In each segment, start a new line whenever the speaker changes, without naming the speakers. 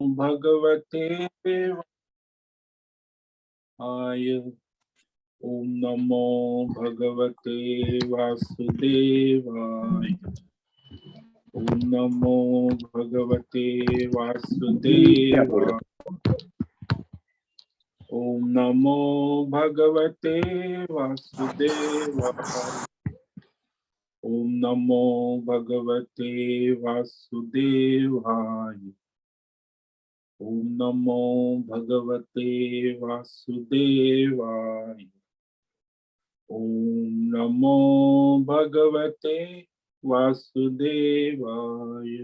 भगवते वाय। ओम नमो भगवते वासुदेवाय। ओम नमो भगवते वासुदेवाय। ओम नमो भगवते वासुदेवाय। ओम नमो भगवते वासुदेवाय। ओम नमो भगवते वासुदेवाय। ओम नमो भगवते वासुदेवाय।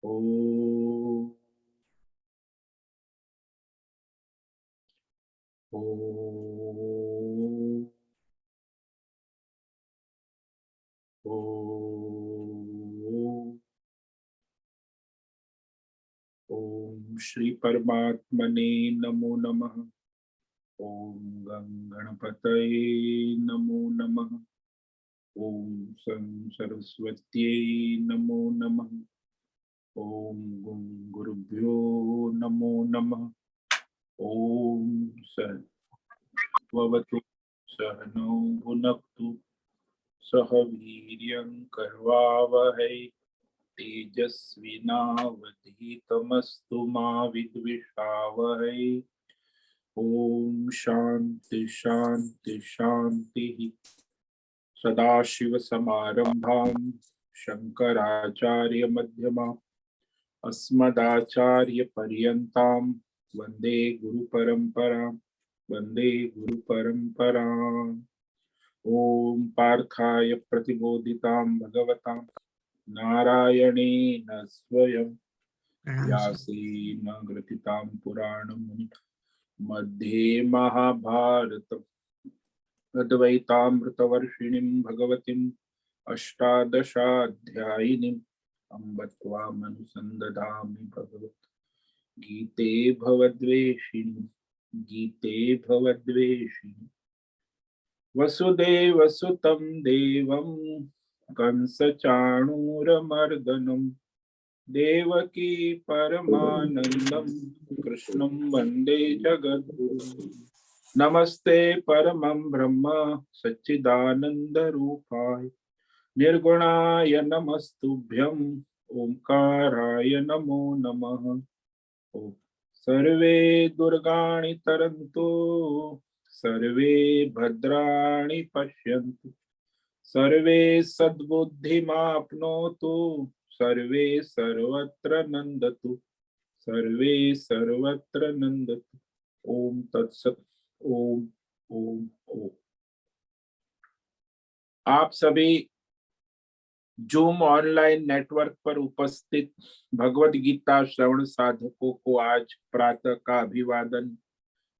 ओम ओम ओम। ओम श्री परमात्मने नमो नमः। ओम गं गणपतये नमो नमः। ओम सं सरस्वत्यै नमो नमः। ओम गुं गुरुभ्यो नमो नमः। ओम सहनावतु सहनौ भुनक्तु सह वीर्यं करवावहै तेजस्विनावधीतमस्तु मा विद्विषावहै। ओम शांति शांति शांति। सदाशिव समारंभां शंकराचार्य मध्यमाम् अस्मदाचार्य पर्यन्तां वंदे गुरु परंपरां। वंदे गुरु परंपराम्। ओम पार्थाय प्रतिबोधितां भगवतां नारायणेन स्वयं व्यासेन ग्रथितां पुराणमुनि मध्ये महाभारतम् अद्वैतामृतवर्षिणीं भगवतीम् अष्टादशाध्यायिनीम् अम्ब त्वामनुसन्दधामि भगवत् गीते भवद्वेषिणि। गीते भवद्वेषिणि। वसुदेवसुतं देवं कंसचाणूरमर्दनं देवकी परमानन्दं कृष्णं वन्दे जगद्गुरुं। नमस्ते परमं ब्रह्म सच्चिदानन्दरूपाय निर्गुणाय नमस्तुभ्यं ओंकाराय नमो नमः। ओम सर्वे दुर्गाणि तरन्तु सर्वे भद्राणि पश्यन्तु सर्वे सद्बुद्धिमाप्नोतु सर्वे सर्वत्र नन्दतु सर्वे सर्वत्र नन्दतु। ओम तत्सत। ओम ओम ओम। आप सभी जूम ऑनलाइन नेटवर्क पर उपस्थित भगवत गीता श्रवण साधकों को आज प्रातः का अभिवादन,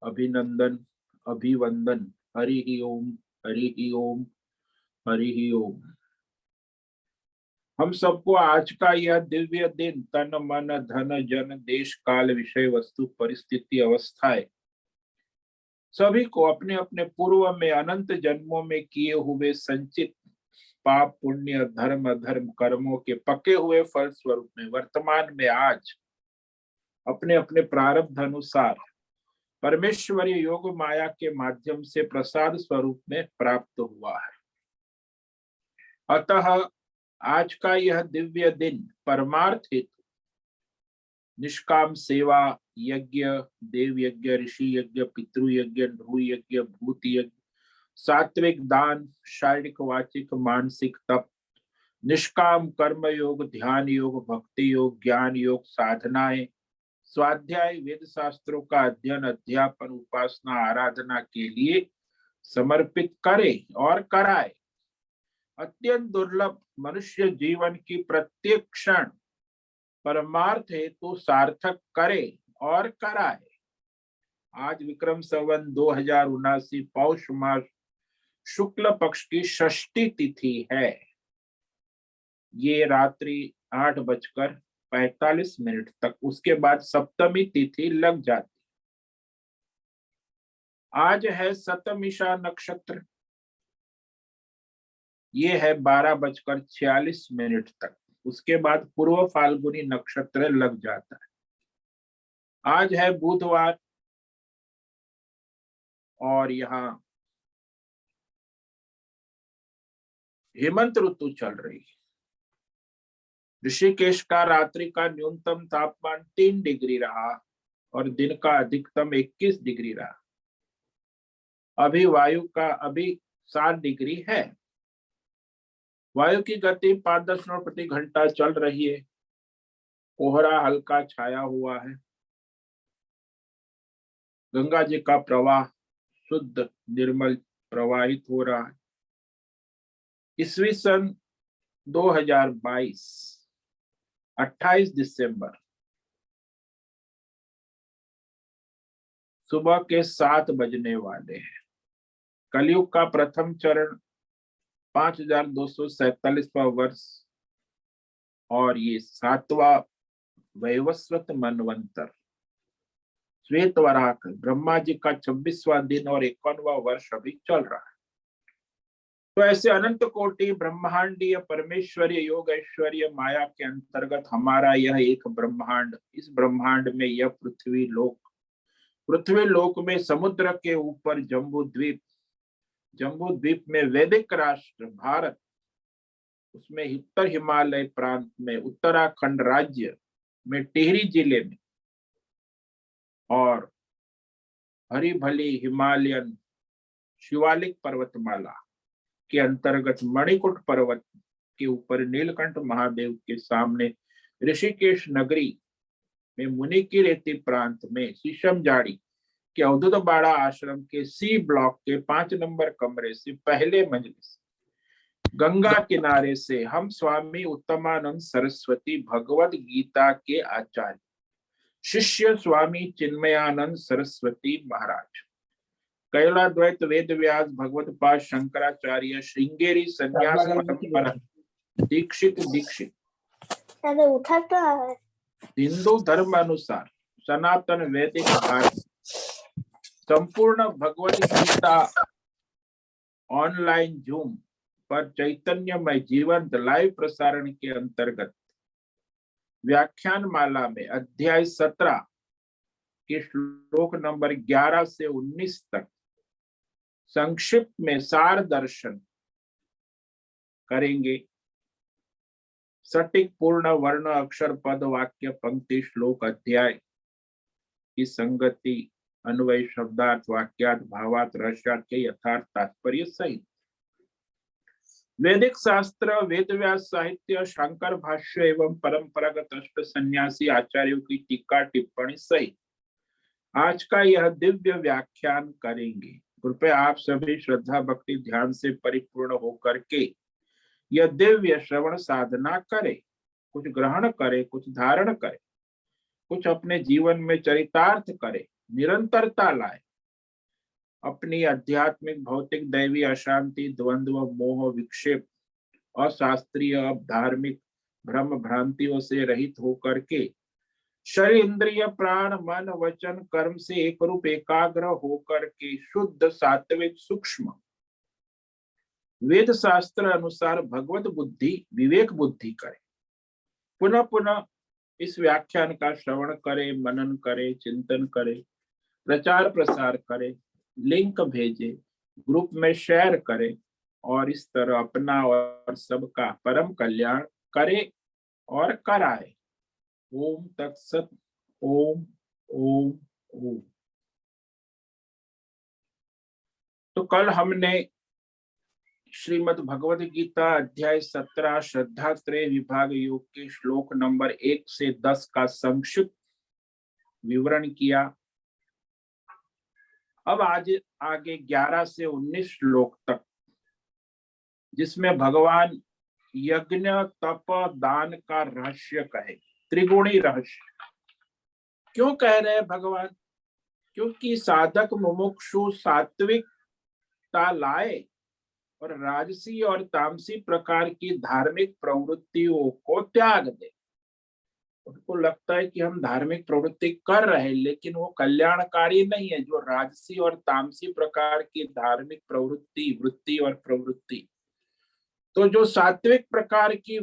अभिनंदन, अभिवंदन। हरि ओम, हरि ओम, हरि ओम। हम सबको आज का यह दिव्य दिन तन मन धन जन देश काल विषय वस्तु परिस्थिति अवस्थाएं सभी को अपने अपने पूर्व में अनंत जन्मों में किए हुए संचित पाप पुण्य धर्म अधर्म कर्मों के पके हुए फल स्वरूप में वर्तमान में आज अपने अपने प्रारब्ध अनुसार परमेश्वरी योग माया के माध्यम से प्रसाद स्वरूप में प्राप्त हुआ है। अतः आज का यह दिव्य दिन परमार्थ हेतु निष्काम सेवा, यज्ञ, देव यज्ञ, ऋषि यज्ञ, पितृ यज्ञ, नृ यज्ञ, भूत यज्ञ, सात्विक दान, शारीरिक वाचिक मानसिक तप, निष्काम कर्म योग, ध्यान योग, भक्ति योग, ज्ञान योग, साधनाएं, स्वाध्याय, वेद शास्त्रों का अध्ययन, अध्यापन, उपासना, आराधना के लिए समर्पित करे और कराए। अत्यंत दुर्लभ मनुष्य जीवन की प्रत्येक क्षण परमार्थ हेतु सार्थक करे और कराए। आज विक्रम संवत 2079 पौष मास शुक्ल पक्ष की षष्ठी तिथि है। ये रात्रि 8:45 तक, उसके बाद सप्तमी तिथि लग जाती। आज है सतमिषा नक्षत्र, ये है 12:46 तक, उसके बाद पूर्व फाल्गुनी नक्षत्र लग जाता है। आज है बुधवार और यहाँ हेमंत ऋतु चल रही है। ऋषिकेश का रात्रि का न्यूनतम तापमान 3 डिग्री रहा और दिन का अधिकतम 21 डिग्री रहा। अभी वायु का 7 डिग्री है। वायु की गति 5 दशमलव प्रति घंटा चल रही है। कोहरा हल्का छाया हुआ है। गंगा जी का प्रवाह शुद्ध निर्मल प्रवाहित हो रहा है। ईस्वी सन 2022 28 दिसंबर सुबह के 7 बजने वाले हैं। कलयुग का प्रथम चरण 5247वां वर्ष और ये 7वां वैवस्वत मनवंतर श्वेत वराह ब्रह्मा जी का 26वां दिन और 51वां वर्ष अभी चल रहा है। तो ऐसे अनंत कोटि ब्रह्मांडीय परमेश्वरीय योग ऐश्वर्य माया के अंतर्गत हमारा यह एक ब्रह्मांड, इस ब्रह्मांड में यह पृथ्वी लोक में समुद्र के ऊपर जम्बू द्वीप में वैदिक राष्ट्र भारत, उसमें उत्तर हिमालय प्रांत में उत्तराखंड राज्य में टिहरी जिले में और हरी भली हिमालयन शिवालिक पर्वतमाला के अंतर्गत मणिकुट पर्वत के ऊपर नीलकंठ महादेव के सामने ऋषिकेश नगरी में मुनि की रेती प्रांत में शीशम जाड़ी के अवधूत बाड़ा आश्रम के सी ब्लॉक के 5 नंबर कमरे से पहले मंजिल से गंगा किनारे से हम स्वामी उत्तमानंद सरस्वती भगवत गीता के आचार्य शिष्य स्वामी चिन्मयानंद सरस्वती महाराज, कैलाद्वैत वेद व्यास भगवत पाद शंकराचार्य श्रृंगेरी संन्यास परंपरा दीक्षित हिंदू धर्म अनुसार सनातन वैदिक भारत संपूर्ण भगवत गीता ऑनलाइन जूम पर चैतन्यमय जीवंत लाइव प्रसारण के अंतर्गत व्याख्यान माला में अध्याय 17 के श्लोक नंबर 11 से 19 तक संक्षिप्त में सार दर्शन करेंगे। सटीक पूर्ण वर्ण अक्षर पद वाक्य पंक्ति श्लोक अध्याय की संगति अन्वय शब्दार्थ वाक्यार्थ भावार्थ रहस्यार्थ के यथार्थ तात्पर्य सहित वैदिक शास्त्र वेद व्यास साहित्य शंकर भाष्य एवं परंपरागत अष्ट सन्यासी आचार्यों की टीका टिप्पणी सहित आज का यह दिव्य व्याख्यान करेंगे। कृपया आप सभी श्रद्धा भक्ति ध्यान से परिपूर्ण होकर के यह दिव्य श्रवण साधना करें। कुछ ग्रहण करे, कुछ धारण करे, कुछ अपने जीवन में चरितार्थ करे, निरंतरता लाए। अपनी आध्यात्मिक भौतिक दैवी अशांति द्वंद्व मोह विक्षेप अशास्त्रीय धार्मिक भ्रम भ्रांतियों से रहित होकर के शरीर इंद्रिय प्राण मन वचन कर्म से एक रूप एकाग्र होकर के शुद्ध सात्विक सूक्ष्म वेद शास्त्र अनुसार भगवत बुद्धि विवेक बुद्धि करे। पुनः पुनः इस व्याख्यान का श्रवण करे, मनन करे, चिंतन करे, प्रचार प्रसार करे, लिंक भेजे, ग्रुप में शेयर करे और इस तरह अपना और सबका परम कल्याण करे और कराए। ओम तत्सत। ओम ओम ओम। तो कल हमने श्रीमद् भगवद गीता अध्याय 17 श्रद्धात्रय विभाग योग के श्लोक नंबर 1 से 10 का संक्षिप्त विवरण किया। अब आज आगे 11 से 19 श्लोक तक, जिसमें भगवान यज्ञ तप दान का रहस्य कहे, त्रिगुणी रहस्य। क्यों कह रहे हैं भगवान? क्योंकि साधक मुमुक्षु सात्विकता लाए और राजसी और तामसी प्रकार की धार्मिक प्रवृत्तियों को त्याग दे। उनको लगता है कि हम धार्मिक प्रवृत्ति कर रहे हैं लेकिन वो कल्याणकारी नहीं है। जो राजसी और तामसी प्रकार की धार्मिक वृत्ति और प्रवृत्ति, तो जो सात्विक प्रकार की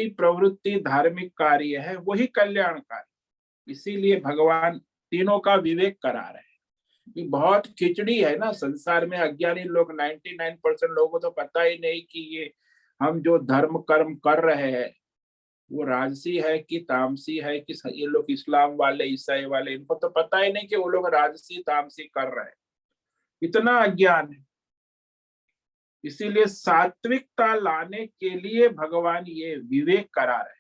प्रवृत्ति धार्मिक कार्य है वही कल्याणकारी। इसीलिए भगवान तीनों का विवेक करा रहे हैं। कि बहुत खिचड़ी है ना संसार में, अज्ञानी लोग 99% लोगों को तो पता ही नहीं कि ये हम जो धर्म कर्म कर रहे हैं वो राजसी है कि तामसी है, कि ये लोग इस्लाम वाले ईसाई वाले, इनको तो पता ही नहीं कि वो लोग राजसी तामसी कर रहे हैं। इतना अज्ञान है। इसीलिए सात्विकता लाने के लिए भगवान ये विवेक करा रहे हैं।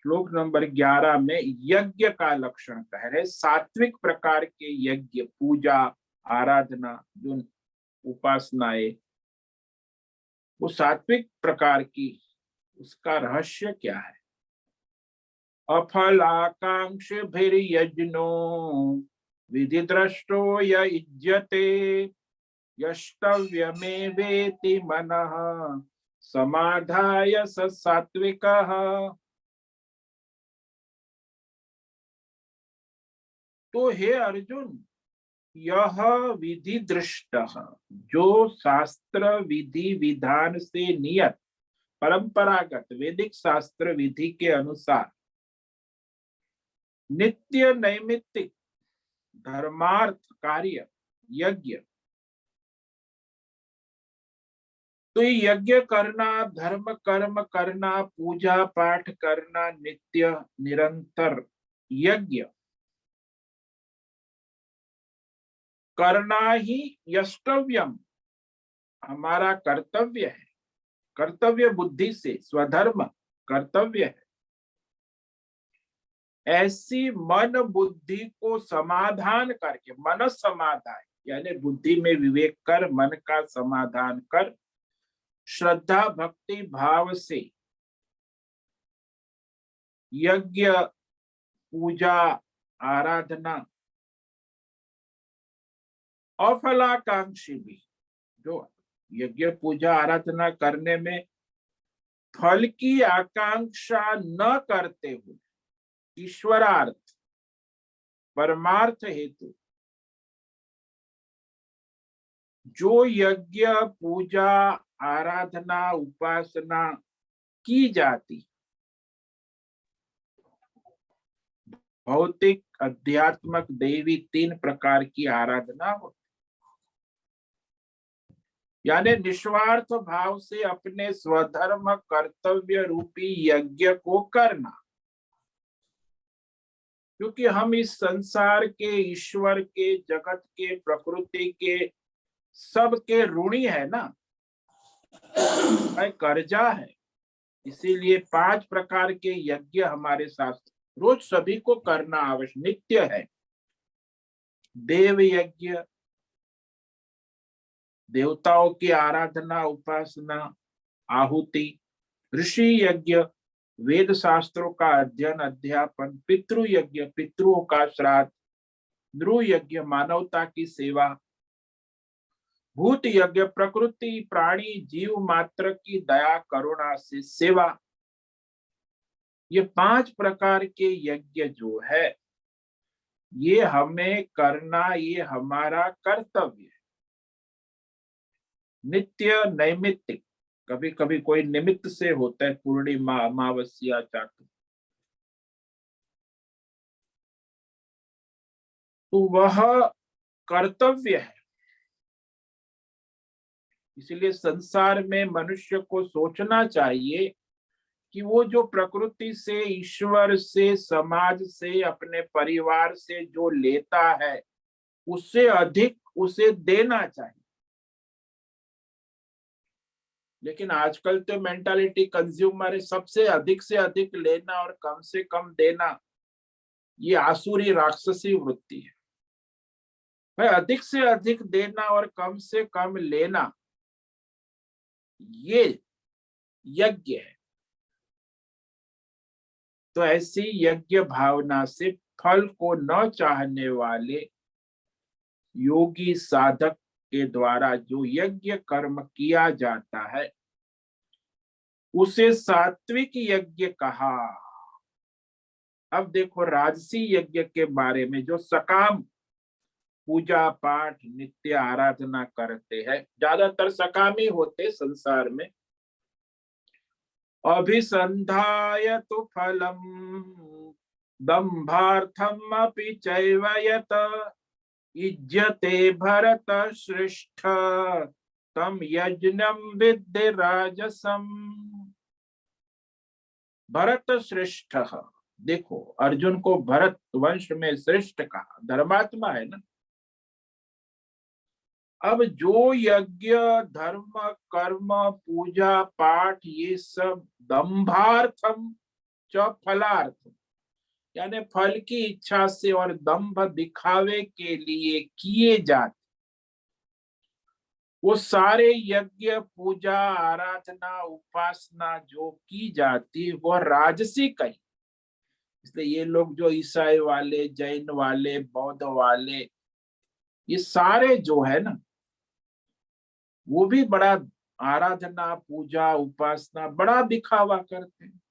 श्लोक नंबर 11 में यज्ञ का लक्षण कह रहे, सात्विक प्रकार के यज्ञ, पूजा, आराधना, जो उपासनाएं, वो सात्विक प्रकार की, उसका रहस्य क्या है? अफलाकांक्षिभिर्यज्ञो विधि दृष्टो युज्यते यष्टव्यमेवेति मनः समाधाय स सात्विकः। तो हे अर्जुन, यह विधि दृष्ट, जो शास्त्र विधि विधान से नियत परंपरागत वैदिक शास्त्र विधि के अनुसार नित्य नैमित्तिक धर्मार्थ कार्य यज्ञ, तो ये यज्ञ करना, धर्म कर्म करना, पूजा पाठ करना, नित्य निरंतर यज्ञ करना ही यष्टव्यम, हमारा कर्तव्य है। कर्तव्य बुद्धि से स्वधर्म कर्तव्य है। ऐसी मन बुद्धि को समाधान करके, मन समाधान यानी बुद्धि में विवेक कर, मन का समाधान कर, श्रद्धा भक्ति भाव से यज्ञ पूजा आराधना, अफलाकांक्षी भी, जो यज्ञ पूजा आराधना करने में फल की आकांक्षा न करते हुए ईश्वरार्थ परमार्थ हेतु जो यज्ञ पूजा आराधना उपासना की जाती, भौतिक अध्यात्मक देवी तीन प्रकार की आराधना होती, यानी निस्वार्थ भाव से अपने स्वधर्म कर्तव्य रूपी यज्ञ को करना। क्योंकि हम इस संसार के, ईश्वर के, जगत के, प्रकृति के, सबके ऋणी है ना, कर्जा है। इसीलिए 5 प्रकार के यज्ञ हमारे शास्त्र रोज सभी को करना आवश्यक नित्य है। देव यज्ञ, देवताओं की आराधना उपासना आहुति, ऋषि यज्ञ, वेद शास्त्रों का अध्ययन अध्यापन, पितृ यज्ञ, पितृओं का श्राद्ध, नृ यज्ञ, मानवता की सेवा, भूत यज्ञ, प्रकृति प्राणी जीव मात्र की दया करुणा से सेवा। ये 5 प्रकार के यज्ञ जो है ये हमें करना, ये हमारा कर्तव्य है। नित्य नैमित्तिक, कभी कभी कोई निमित्त से होता है, पूर्णिमा अमावस्या चातुर्मास, तो वह कर्तव्य है। इसलिए संसार में मनुष्य को सोचना चाहिए कि वो जो प्रकृति से, ईश्वर से, समाज से, अपने परिवार से जो लेता है उससे अधिक उसे देना चाहिए। लेकिन आजकल तो मेंटालिटी कंज्यूमर है, सबसे अधिक से अधिक लेना और कम से कम देना, ये आसुरी राक्षसी वृत्ति है। भाई अधिक से अधिक देना और कम से कम लेना ये यज्ञ है। तो ऐसी यज्ञ भावना से फल को न चाहने वाले योगी साधक के द्वारा जो यज्ञ कर्म किया जाता है उसे सात्विक यज्ञ कहा। अब देखो राजसी यज्ञ के बारे में, जो सकाम पूजा पाठ नित्य आराधना करते हैं, ज्यादातर सकामी होते संसार में। अभिसंधाय तो फलम दम्भार्थमपि चैव यत् युज्यते भरत श्रेष्ठ तम यज्ञम विद्धि राजसम। भरत श्रेष्ठ, देखो अर्जुन को भरत वंश में श्रेष्ठ कहा, धर्मात्मा है ना। अब जो यज्ञ धर्म कर्म पूजा पाठ ये सब दंभार्थम च फलार्थम, यानी फल की इच्छा से और दंभ दिखावे के लिए किए जाते, वो सारे यज्ञ पूजा आराधना उपासना जो की जाती वो राजसिक है। इसलिए ये लोग जो ईसाई वाले, जैन वाले, बौद्ध वाले, ये सारे जो है ना, वो भी बड़ा आराधना पूजा उपासना बड़ा दिखावा करते हैं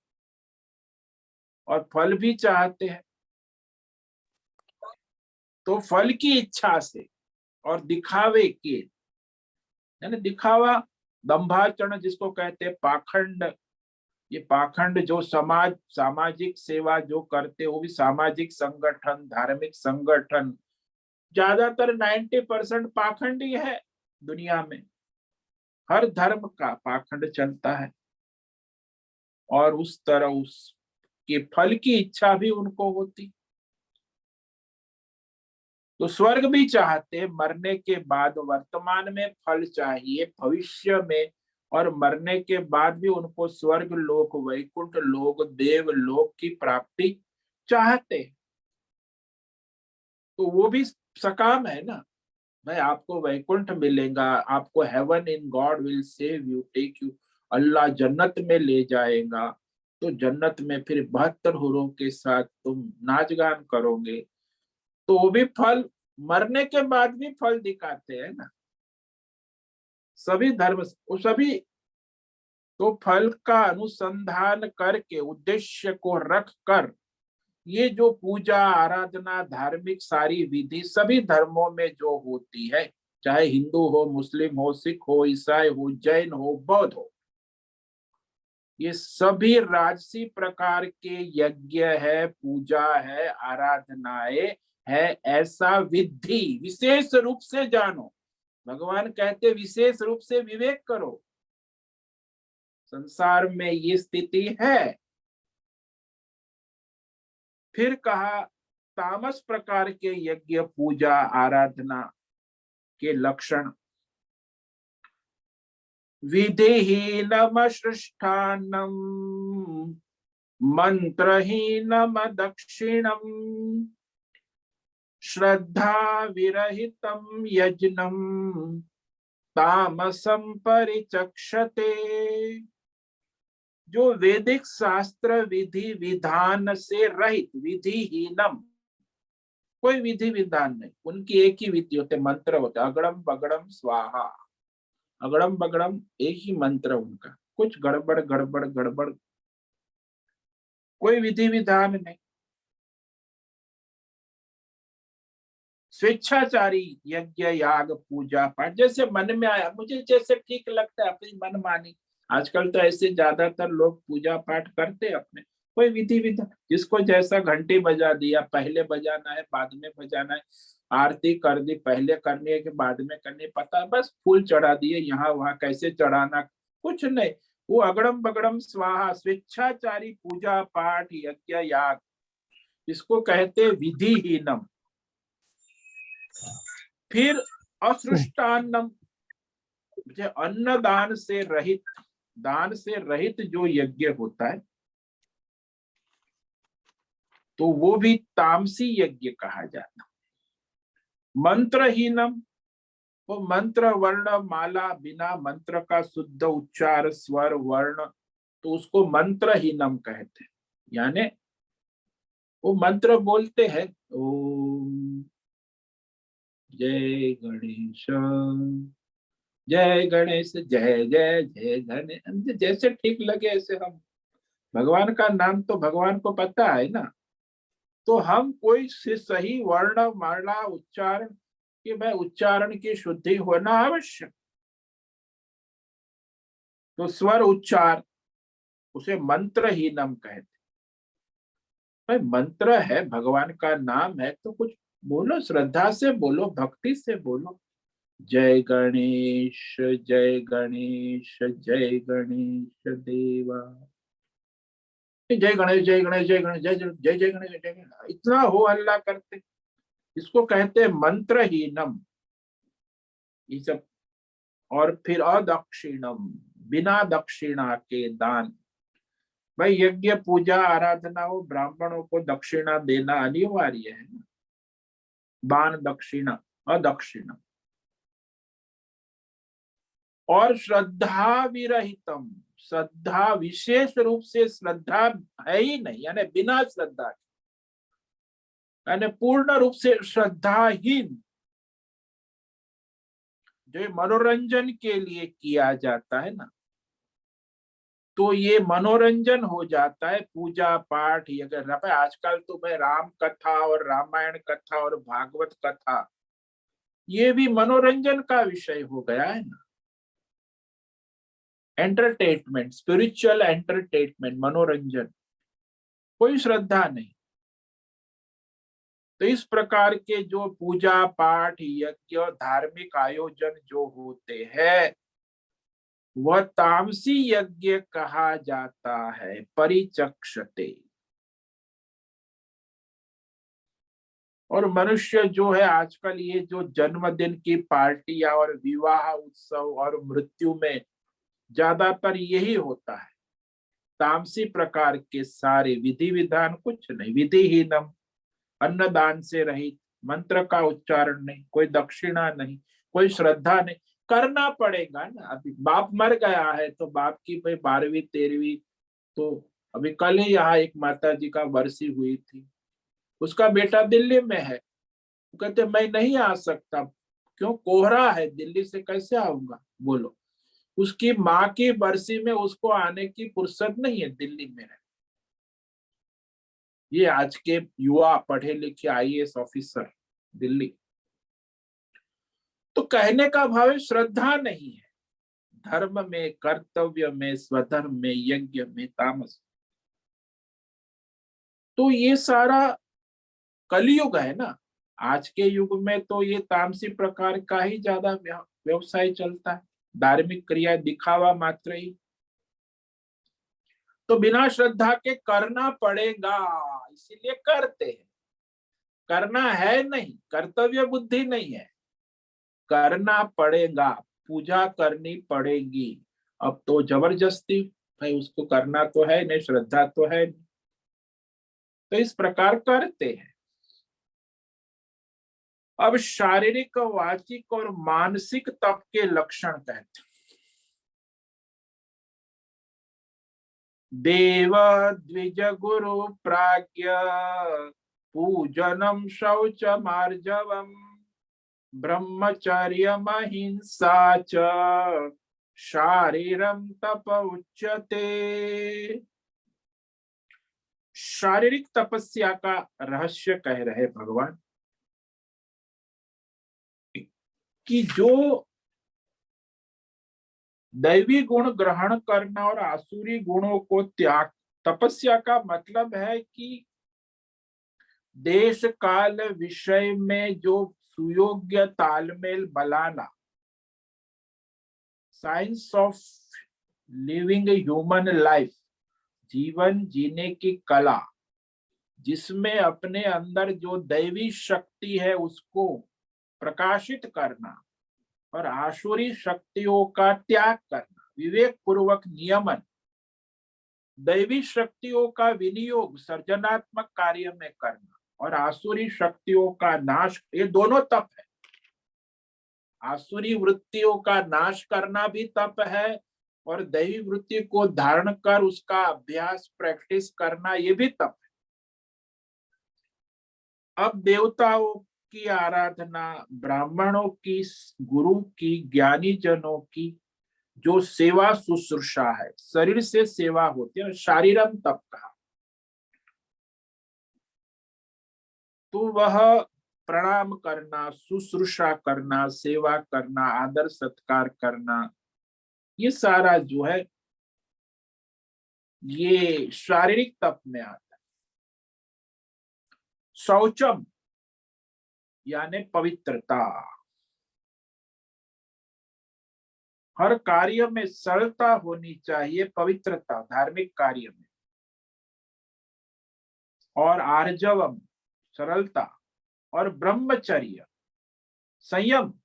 और फल भी चाहते हैं। तो फल की इच्छा से और दिखावे के, यानी दिखावा, दंभाचरण जिसको कहते हैं, पाखंड, ये पाखंड जो समाज सामाजिक सेवा जो करते, वो भी सामाजिक संगठन, धार्मिक संगठन, ज्यादातर 90% पाखंड ही है दुनिया में। हर धर्म का पाखंड चलता है और उस तरह उसके फल की इच्छा भी उनको होती। तो स्वर्ग भी चाहते, मरने के बाद वर्तमान में फल चाहिए, भविष्य में और मरने के बाद भी उनको स्वर्ग लोक, वैकुंठ लोक, देव लोक की प्राप्ति चाहते। तो वो भी सकाम है ना भाई, आपको वैकुंठ मिलेगा, आपको heaven in God will save you, take you, Allah जन्नत में ले जाएगा। तो जन्नत में फिर 72 हुरों के साथ तुम नाच गान करोगे। तो वो भी फल, मरने के बाद भी फल दिखाते हैं ना सभी धर्म, वो सभी। तो फल का अनुसंधान करके, उद्देश्य को रख कर, ये जो पूजा आराधना धार्मिक सारी विधि सभी धर्मों में जो होती है, चाहे हिंदू हो, मुस्लिम हो, सिख हो, ईसाई हो, जैन हो, बौद्ध हो, ये सभी राजसी प्रकार के यज्ञ है, पूजा है, आराधनाएं है। ऐसा विधि विशेष रूप से जानो, भगवान कहते विशेष रूप से विवेक करो। संसार में ये स्थिति है। फिर कहा तामस प्रकार के यज्ञ पूजा आराधना के लक्षण, विधिहीनमसृष्टान्नम मंत्रहीनम दक्षिणम श्रद्धा विरहितम यज्ञम तामसम परिचक्षते। जो वैदिक शास्त्र विधि विधान से रहित, विधिहीनम, कोई विधि विधान नहीं, उनकी एक ही विधि होते, मंत्र होते, अगड़म बगड़म स्वाहा, अगड़म बगड़म एक ही मंत्र उनका, कुछ गड़बड़ गड़बड़ गड़बड़, कोई विधि विधान नहीं। स्वेच्छाचारी यज्ञ याग पूजा पाठ, जैसे मन में आया, मुझे जैसे ठीक लगता है, अपनी मन मानी। आजकल तो ऐसे ज्यादातर लोग पूजा पाठ करते अपने, कोई विधि विधान, जिसको जैसा घंटी बजा दिया, पहले बजाना है बाद में बजाना है, आरती कर दी, पहले करनी है कि बाद में करनी है, पता, बस फूल चढ़ा दिए, यहाँ वहां कैसे चढ़ाना कुछ नहीं। वो अगड़म बगड़म स्वाहा, स्वेच्छाचारी पूजा पाठ यज्ञ याग, इसको कहते विधिहीनम। फिर असृष्टान्नम, अन्न दान से रहित, दान से रहित जो यज्ञ होता है, तो वो भी तामसी यज्ञ कहा जाता। मंत्रहीनम, वो मंत्र वर्ण माला बिना मंत्र का शुद्ध उच्चार स्वर वर्ण, तो उसको मंत्रहीनम कहते हैं। यानी वो मंत्र बोलते हैं, ओम जय गणेश, जय गणेश, जय जय जय गणेश, जैसे ठीक लगे ऐसे हम, भगवान का नाम तो भगवान को पता है ना। तो हम कोई से सही वर्ण माला उच्चारण, कि मैं उच्चारण की शुद्धि होना आवश्यक, तो स्वर उच्चार, उसे मंत्रहीनम कहते। भाई मंत्र है, भगवान का नाम है, तो कुछ बोलो, श्रद्धा से बोलो, भक्ति से बोलो। जय गणेश, जय गणेश, जय गणेश देवा, जय गणेश, जय गणेश, जय गणेश, जय जय जय जय गणेश, जय गणेश, इतना हो हल्ला करते। इसको कहते हैं मंत्रहीनम, ये सब। और फिर अदक्षिणम, बिना दक्षिणा के दान। भाई यज्ञ पूजा आराधना हो, ब्राह्मणों को दक्षिणा देना अनिवार्य है ना। दान दक्षिणा, अदक्षिणा। और श्रद्धा विरहितम, श्रद्धा विशेष रूप से श्रद्धा है ही नहीं, यानी बिना श्रद्धा के, यानी पूर्ण रूप से श्रद्धाहीन, जो मनोरंजन के लिए किया जाता है ना, तो ये मनोरंजन हो जाता है। पूजा पाठ ये करना पे आजकल तो मैं राम कथा और रामायण कथा और भागवत कथा, ये भी मनोरंजन का विषय हो गया है ना। एंटरटेनमेंट, स्पिरिचुअल एंटरटेनमेंट, मनोरंजन, कोई श्रद्धा नहीं। तो इस प्रकार के जो पूजा पाठ यज्ञ धार्मिक आयोजन जो होते हैं, वह तामसी यज्ञ कहा जाता है, परिचक्षते। और मनुष्य जो है आजकल ये जो जन्मदिन की पार्टियां और विवाह उत्सव और मृत्यु में ज्यादातर यही होता है। तामसी प्रकार के सारे विधि विधान, कुछ नहीं, विधिहीनम, अन्नदान से रहित, मंत्र का उच्चारण नहीं, कोई दक्षिणा नहीं, कोई श्रद्धा नहीं। करना पड़ेगा ना, अभी बाप मर गया है तो बाप की भाई 12वीं 13वीं, तो अभी कल ही यहाँ एक माता जी का बरसी हुई थी, उसका बेटा दिल्ली में है, वो कहते मैं नहीं आ सकता। क्यों? कोहरा है, दिल्ली से कैसे आऊंगा बोलो। उसकी माँ की बरसी में उसको आने की फुर्सत नहीं है, दिल्ली में है। ये आज के युवा पढ़े लिखे आईएएस ऑफिसर, दिल्ली। तो कहने का भाव है श्रद्धा नहीं है। धर्म में, कर्तव्य में, स्वधर्म में, यज्ञ में तामस। तो ये सारा कलयुग है ना। आज के युग में तो ये तामसी प्रकार का ही ज्यादा व्यवसाय चलता है, धार्मिक क्रिया दिखावा मात्र ही। तो बिना श्रद्धा के करना पड़ेगा, इसीलिए करते हैं। करना है नहीं, कर्तव्य बुद्धि नहीं है, करना पड़ेगा, पूजा करनी पड़ेगी। अब तो जबरदस्ती, भाई उसको करना तो है नहीं, श्रद्धा तो है नहीं, तो इस प्रकार करते हैं। अब शारीरिक, वाचिक और मानसिक तप के लक्षण कहते हैं। देव द्विज गुरु प्राज्ञ पूजनम शौच मार्जवम ब्रह्मचर्य महिंसा च शारीरम तप उच्यते। शारीरिक तपस्या का रहस्य कह रहे भगवान कि जो दैवी गुण ग्रहण करना और आसुरी गुणों को त्याग, तपस्या का मतलब है कि देश काल विषय में जो सुयोग्य तालमेल बनाना, science of living human life, जीवन जीने की कला, जिसमें अपने अंदर जो दैवी शक्ति है उसको प्रकाशित करना और आसुरी शक्तियों का त्याग करना, विवेक पूर्वक नियमन, दैवी शक्तियों का विनियोग सर्जनात्मक कार्य में करना और आसुरी शक्तियों का नाश, ये दोनों तप है। आसुरी वृत्तियों का नाश करना भी तप है, और दैवी वृत्ति को धारण कर उसका अभ्यास प्रैक्टिस करना, ये भी तप है। अब देवताओं की आराधना, ब्राह्मणों की, गुरु की, ज्ञानी जनों की जो सेवा शुश्रूषा है, शरीर से सेवा होती है, शारीरम तप कहा। तो वह प्रणाम करना, शुश्रूषा करना, सेवा करना, आदर सत्कार करना, ये सारा जो है ये शारीरिक तप में आता है। शौचम यानी पवित्रता, हर कार्य में सरलता होनी चाहिए, पवित्रता धार्मिक कार्य में। और आर्जवम सरलता, और ब्रह्मचर्य संयम,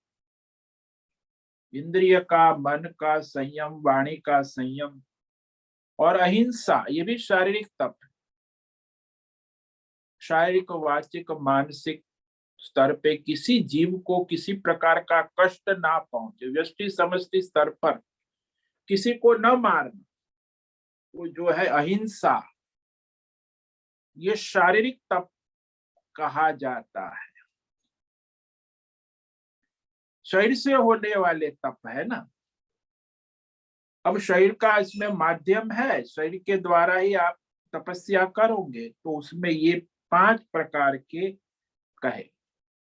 इंद्रिय का, मन का संयम, वाणी का संयम, और अहिंसा, ये भी शारीरिक तप है। शारीरिक, वाचिक, मानसिक स्तर पे किसी जीव को किसी प्रकार का कष्ट ना पहुंचे, व्यष्टि समष्टि स्तर पर किसी को न मारना, वो जो है अहिंसा, ये शारीरिक तप कहा जाता है। शरीर से होने वाले तप है ना। अब शरीर का इसमें माध्यम है, शरीर के द्वारा ही आप तपस्या करोगे, तो उसमें ये 5 प्रकार के कहे,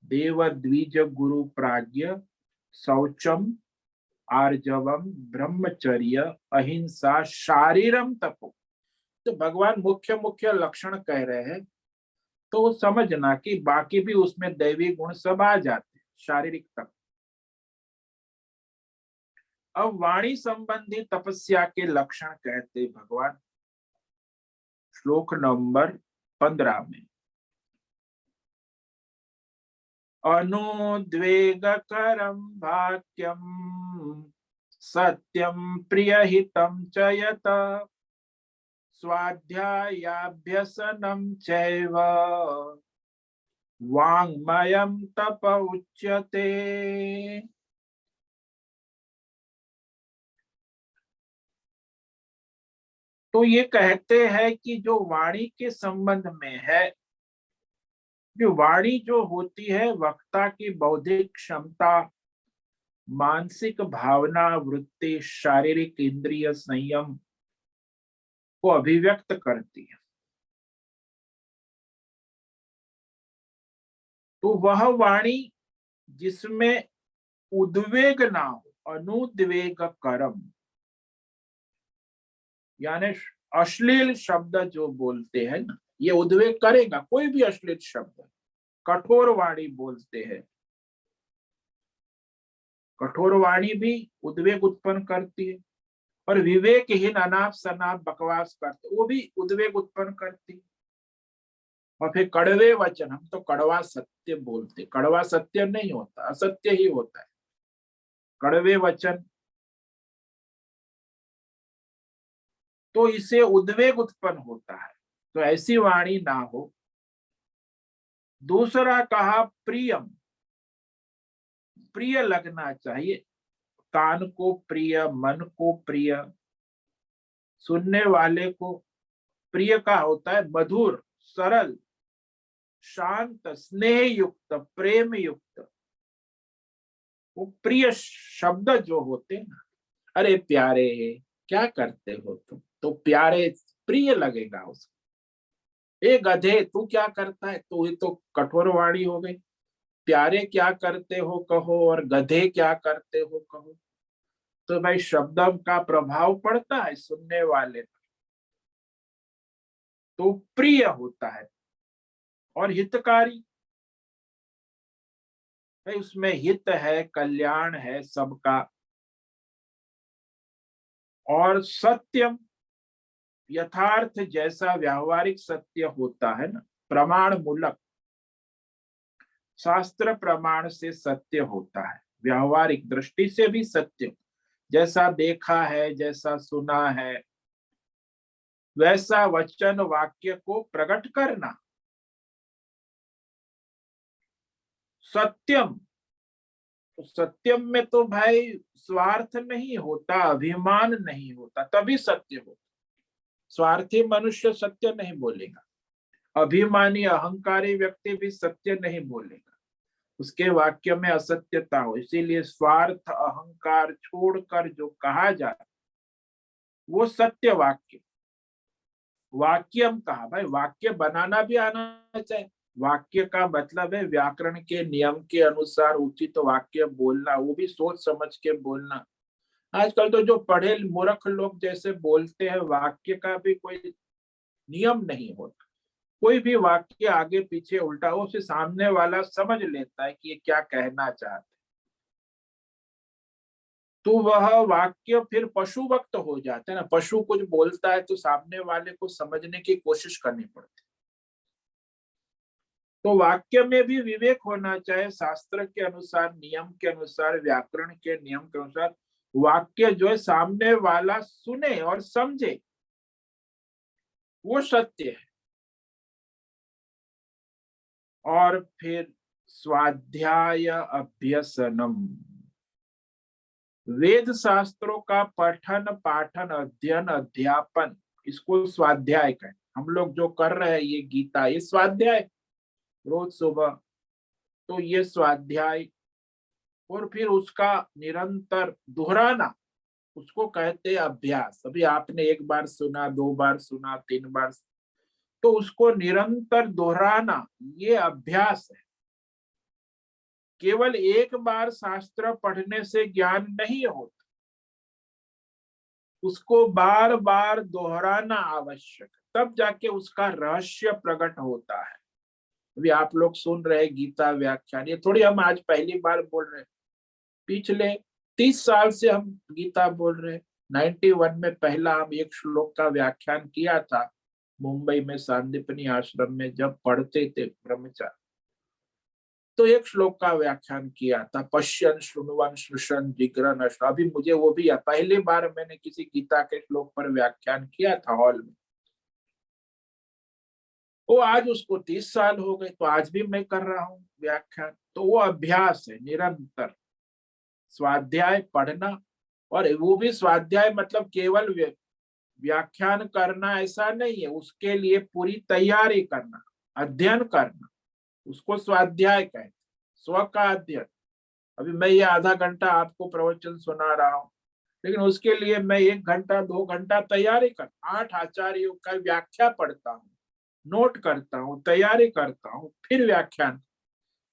देव द्विज गुरु प्राज्ञ, शौचम, आर्जवम, ब्रह्मचर्य, अहिंसा, शारीरम तपो। तो भगवान मुख्य मुख्य लक्षण कह रहे हैं, तो समझना कि बाकी भी उसमें दैवी गुण सब आ जाते हैं, शारीरिक तप। अब वाणी संबंधी तपस्या के लक्षण कहते भगवान श्लोक नंबर 15 में। अनुद्वेगकरं वाक्यं सत्यं प्रियहितं च यत् स्वाध्यायाभ्यसनं चैव वाङ्मयं तप उच्यते। तो ये कहते हैं कि जो वाणी के संबंध में है, जो वाणी जो होती है वक्ता की बौद्धिक क्षमता, मानसिक भावना, वृत्ति, शारीरिक इंद्रिय संयम को अभिव्यक्त करती है। तो वह वाणी जिसमें उद्वेग ना हो, अनुद्वेग करम, यानी अश्लील शब्द जो बोलते हैं ना, ये उद्वेग करेगा। कोई भी अश्लील शब्द, कठोर वाणी बोलते हैं, कठोर वाणी भी उद्वेग उत्पन्न करती है। और विवेकहीन अनाप शनाप बकवास करते, वो भी उद्वेग उत्पन्न करती है। और फिर कड़वे वचन, हम तो कड़वा सत्य बोलते, कड़वा सत्य नहीं होता, असत्य ही होता है। कड़वे वचन, तो इससे उद्वेग उत्पन्न होता है, तो ऐसी वाणी ना हो। दूसरा कहा प्रियम, प्रिय लगना चाहिए, कान को प्रिय, मन को प्रिय, सुनने वाले को प्रिय का होता है मधुर, सरल, शांत, स्नेह युक्त, प्रेम युक्त। वो प्रिय शब्द जो होते हैं ना, अरे प्यारे क्या करते हो तुम, तो प्यारे प्रिय लगेगा उसको। ए गधे तू क्या करता है, तो ये तो कठोर वाणी हो गई। प्यारे क्या करते हो कहो, और गधे क्या करते हो कहो, तो भाई शब्द का प्रभाव पड़ता है सुनने वाले पर, तो प्रिय होता है। और हितकारी, भाई उसमें हित है, कल्याण है सबका। और सत्यम, यथार्थ, जैसा व्यावहारिक सत्य होता है ना, प्रमाण मूलक, शास्त्र प्रमाण से सत्य होता है, व्यावहारिक दृष्टि से भी सत्य, जैसा देखा है, जैसा सुना है, वैसा वचन वाक्य को प्रकट करना। सत्यम, तो सत्यम में तो भाई स्वार्थ नहीं होता, अभिमान नहीं होता, तभी सत्य होता। स्वार्थी मनुष्य सत्य नहीं बोलेगा, अभिमानी अहंकारी व्यक्ति भी सत्य नहीं बोलेगा, उसके वाक्य में असत्यता हो। इसीलिए स्वार्थ अहंकार छोड़कर जो कहा जाए वो सत्य वाक्य। वाक्यम कहा, भाई वाक्य बनाना भी आना चाहिए। वाक्य का मतलब है व्याकरण के नियम के अनुसार उचित वाक्य बोलना, वो भी सोच समझ के बोलना। आजकल तो जो पढ़े मूर्ख लोग जैसे बोलते हैं, वाक्य का भी कोई नियम नहीं होता। कोई भी वाक्य आगे पीछे उल्टा हो, उसे सामने वाला समझ लेता है कि ये क्या कहना चाहते, तो वह वाक्य फिर पशु वक्त हो जाता है ना। पशु कुछ बोलता है तो सामने वाले को समझने की कोशिश करनी पड़ती है। तो वाक्य में भी विवेक होना चाहिए, शास्त्र के अनुसार, नियम के अनुसार, व्याकरण के नियम के अनुसार वाक्य जो है सामने वाला सुने और समझे, वो सत्य है। और फिर स्वाध्याय अभ्यसनम, वेद शास्त्रों का पठन पाठन अध्ययन अध्यापन, इसको स्वाध्याय कहें। हम लोग जो कर रहे हैं ये गीता, ये स्वाध्याय रोज सुबह, तो ये स्वाध्याय। और फिर उसका निरंतर दोहराना, उसको कहते हैं अभ्यास। अभी आपने एक बार सुना, दो बार सुना, तीन बार, तो उसको निरंतर दोहराना, ये अभ्यास है। केवल एक बार शास्त्र पढ़ने से ज्ञान नहीं होता, उसको बार बार दोहराना आवश्यक, तब जाके उसका रहस्य प्रकट होता है। अभी आप लोग सुन रहे गीता व्याख्यान, ये थोड़ी हम आज पहली बार बोल रहे हैं, पिछले 30 साल से हम गीता बोल रहे हैं। 91 में पहला हम एक श्लोक का व्याख्यान किया था मुंबई में सांदीपनी आश्रम में, जब पढ़ते थे ब्रह्मचारी, तो एक श्लोक का व्याख्यान किया था, पश्यन शृण्वन श्रुशन जिग्रन। अभी मुझे वो भी पहली बार मैंने किसी गीता के श्लोक पर व्याख्यान किया था हॉल में, वो आज उसको 30 साल हो गए, तो आज भी मैं कर रहा हूँ व्याख्यान। तो वो अभ्यास है, निरंतर स्वाध्याय पढ़ना। और वो भी स्वाध्याय मतलब केवल व्याख्यान करना ऐसा नहीं है, उसके लिए पूरी तैयारी करना, अध्ययन करना, उसको स्वाध्याय कहते, स्व का अध्ययन। अभी मैं ये आधा घंटा आपको प्रवचन सुना रहा हूँ, लेकिन उसके लिए मैं 1 घंटा 2 घंटा तैयारी कर, 8 आचार्यों का व्याख्या पढ़ता हूँ, नोट करता हूँ, तैयारी करता हूँ, फिर व्याख्यान।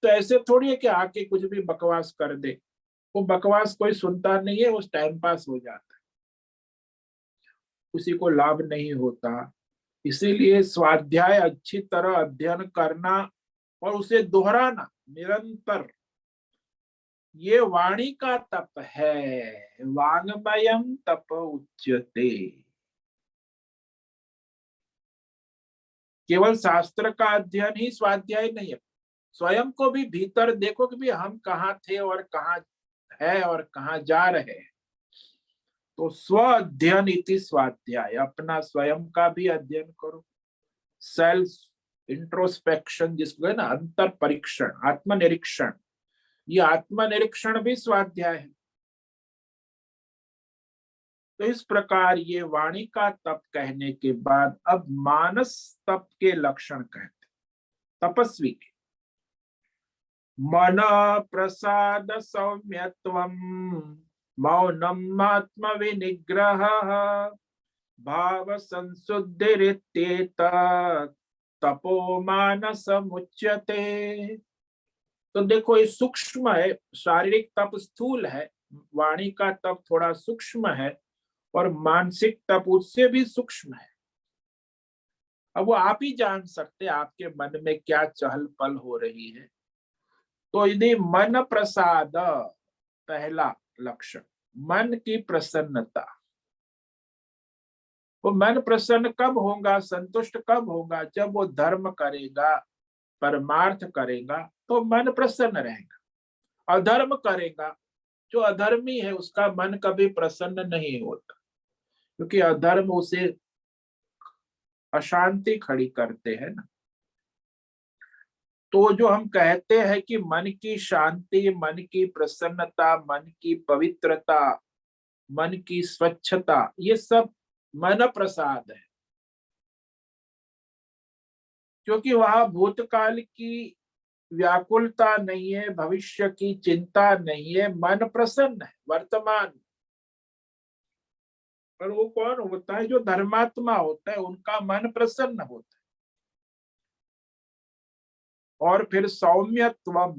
तो ऐसे थोड़ी है कि आके कुछ भी बकवास कर दे, वो बकवास कोई सुनता नहीं है, उस टाइम पास हो जाता है, उसी को लाभ नहीं होता। इसीलिए स्वाध्याय अच्छी तरह अध्ययन करना और उसे दोहराना निरंतर, ये वाणी का तप है। वाङ्मयं तप उच्यते। केवल शास्त्र का अध्ययन ही स्वाध्याय नहीं है, स्वयं को भी भीतर देखो कि भी हम कहाँ थे और कहाँ है और कहाँ जा रहे हैं। तो स्व अध्ययन इति स्वाध्याय, अपना स्वयं का भी अध्ययन करो, सेल्फ इंट्रोस्पेक्शन जिसको है ना, अंतर परीक्षण, आत्मनिरीक्षण, ये आत्मनिरीक्षण भी स्वाध्याय है। तो इस प्रकार ये वाणी का तप कहने के बाद अब मानस तप के लक्षण कहते, तपस्वी के। मन प्रसाद सौम्यत्वम, मौनम आत्म विनिग्रह, भाव संशुद्धिरित्येत, तपो मानस मुच्यते। तो देखो ये सूक्ष्म है, शारीरिक तप स्थूल है, वाणी का तप थोड़ा सूक्ष्म है, और मानसिक तप उससे भी सूक्ष्म है। अब वो आप ही जान सकते हैं आपके मन में क्या चहल पल हो रही है। तो यदि मन प्रसाद, पहला लक्षण, मन की प्रसन्नता। वो मन प्रसन्न कब होगा, संतुष्ट कब होगा, जब वो धर्म करेगा, परमार्थ करेगा, तो मन प्रसन्न रहेगा। अधर्म करेगा, जो अधर्मी है उसका मन कभी प्रसन्न नहीं होता, क्योंकि अधर्म उसे अशांति खड़ी करते हैं ना। तो जो हम कहते हैं कि मन की शांति, मन की प्रसन्नता, मन की पवित्रता, मन की स्वच्छता, ये सब मन प्रसाद है। क्योंकि वहां भूतकाल की व्याकुलता नहीं है, भविष्य की चिंता नहीं है, मन प्रसन्न है वर्तमान। और वो कौन होता है, जो धर्मात्मा होता है, उनका मन प्रसन्न होता है। और फिर सौम्यत्वम,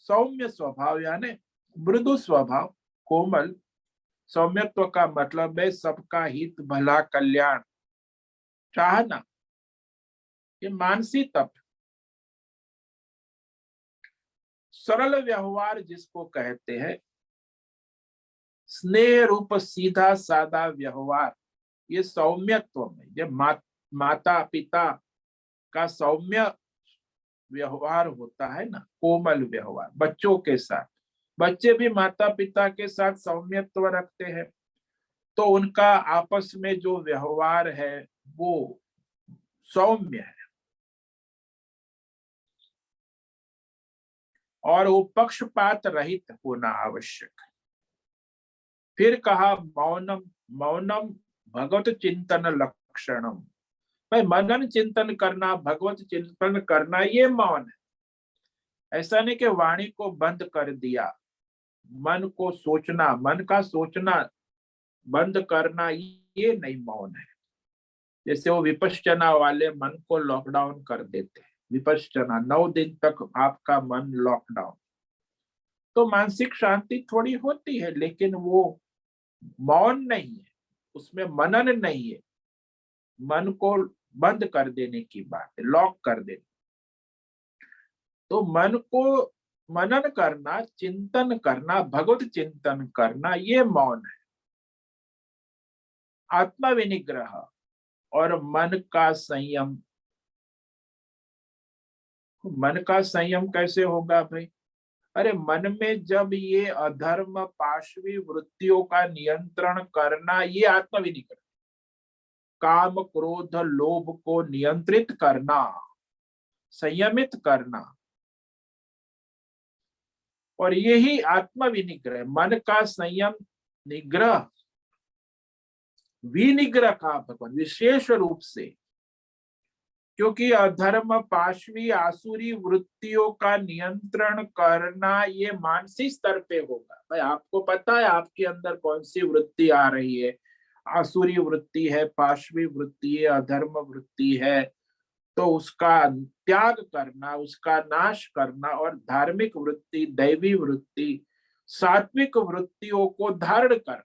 सौम्य स्वभाव यानी मृदु स्वभाव, कोमल। सौम्यत्व का मतलब है सबका हित, भला, कल्याण चाहना। ये मानसी तप। सरल व्यवहार जिसको कहते हैं, स्नेह रूप सीधा सादा व्यवहार, ये सौम्यत्व में जब माता पिता का सौम्य व्यवहार होता है ना, कोमल व्यवहार बच्चों के साथ, बच्चे भी माता पिता के साथ सौम्यत्व रखते हैं, तो उनका आपस में जो व्यवहार है वो सौम्य है और वो पक्षपात रहित होना आवश्यक है। फिर कहा मौनम, मौनम भगवत चिंतन लक्षणम। भाई मनन चिंतन करना, भगवत चिंतन करना, ये मौन है। ऐसा नहीं कि वाणी को बंद कर दिया, मन को सोचना, मन का सोचना बंद करना, ये नहीं मौन है। जैसे वो विपश्चना वाले मन को लॉकडाउन कर देते हैं, विपश्चना 9 दिन तक आपका मन लॉकडाउन, तो मानसिक शांति थोड़ी होती है, लेकिन वो मौन नहीं है, उसमें मनन नहीं है। मन को बंद कर देने की बात है, लॉक कर देने। तो मन को मनन करना, चिंतन करना, भगवत चिंतन करना, ये मौन है। आत्मा विनिग्रह और मन का संयम। मन का संयम कैसे होगा भाई? अरे मन में जब ये अधर्म पाशवी वृत्तियों का नियंत्रण करना, ये आत्मा विनिग्रह। काम क्रोध लोभ को नियंत्रित करना, संयमित करना, और यही आत्मा विनिग्रह, मन का संयम, निग्रह, विनिग्रह का भगवान विशेष रूप से, क्योंकि अधर्म पाशवी आसुरी वृत्तियों का नियंत्रण करना ये मानसिक स्तर पे होगा। भाई आपको पता है आपके अंदर कौन सी वृत्ति आ रही है, आसुरी वृत्ति है, पाशवी वृत्ति है, अधर्म वृत्ति है, तो उसका त्याग करना, उसका नाश करना, और धार्मिक वृत्ति, दैवी वृत्ति, सात्विक वृत्तियों को धारण करना,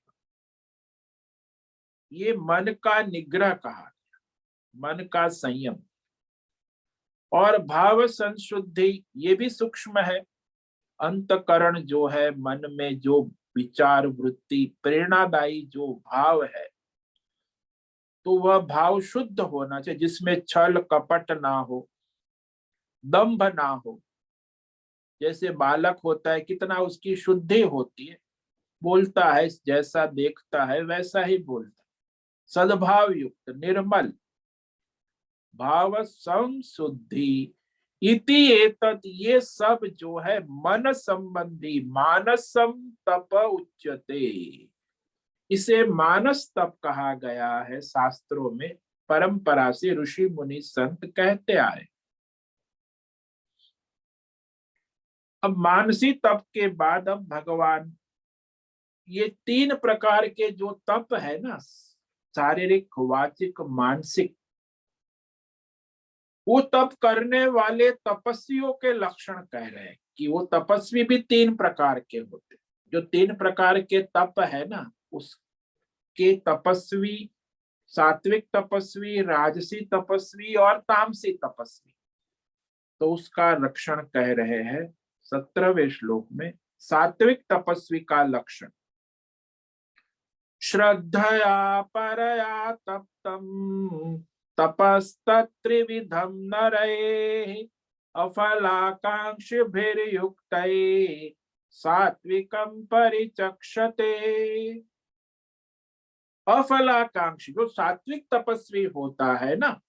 ये मन का निग्रह कहा गया, मन का संयम। और भाव संशुद्धि, ये भी सूक्ष्म है। अंतकरण जो है, मन में जो विचार वृत्ति, प्रेरणादायी जो भाव है, तो वह भाव शुद्ध होना चाहिए, जिसमें छल कपट ना हो, दंभ ना हो। जैसे बालक होता है, कितना उसकी शुद्धि होती है, बोलता है जैसा देखता है वैसा ही बोलता है, सद्भाव युक्त, निर्मल, भाव संशुद्धि इति एतत्, ये सब जो है मन संबंधी मानसम तप उच्यते। इसे मानस तप कहा गया है शास्त्रों में, परंपरा से ऋषि मुनि संत कहते आए। अब मानसी तप के बाद अब भगवान ये 3 प्रकार के जो तप है ना, शारीरिक, वाचिक, मानसिक, वो तप करने वाले तपस्वियों के लक्षण कह रहे हैं कि वो तपस्वी भी 3 प्रकार के होते। जो 3 प्रकार के तप है ना, उसके तपस्वी, सात्विक तपस्वी, राजसी तपस्वी और तामसी तपस्वी, तो उसका लक्षण कह रहे हैं 17वें श्लोक में। सात्विक तपस्वी का लक्षण, श्रद्धया परया तप्तम तपस्तत्रिविधम नरैः अफलाकांक्षिभिर्युक्तैः सात्विकं परिचक्षते। अफलाकांक्षी, जो सात्विक तपस्वी होता है ना,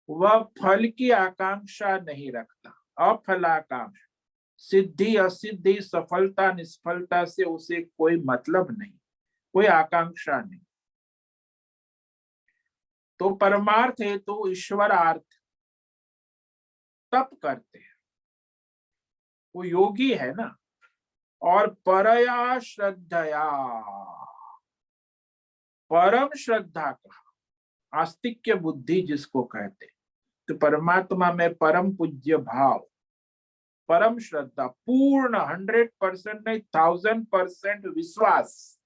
वह फल की आकांक्षा नहीं रखता। अफलाकांक्षा, सिद्धि असिद्धि, सफलता निष्फलता से उसे कोई मतलब नहीं, कोई आकांक्षा नहीं। तो परमार्थ है तो ईश्वरार्थ तप करते हैं, वो योगी है ना। और परया श्रद्धया, परम श्रद्धा का, आस्तिक्य बुद्धि जिसको कहते, तो परमात्मा में परम पूज्य भाव, परम श्रद्धा, पूर्ण 100% नहीं 1000% विश्वास,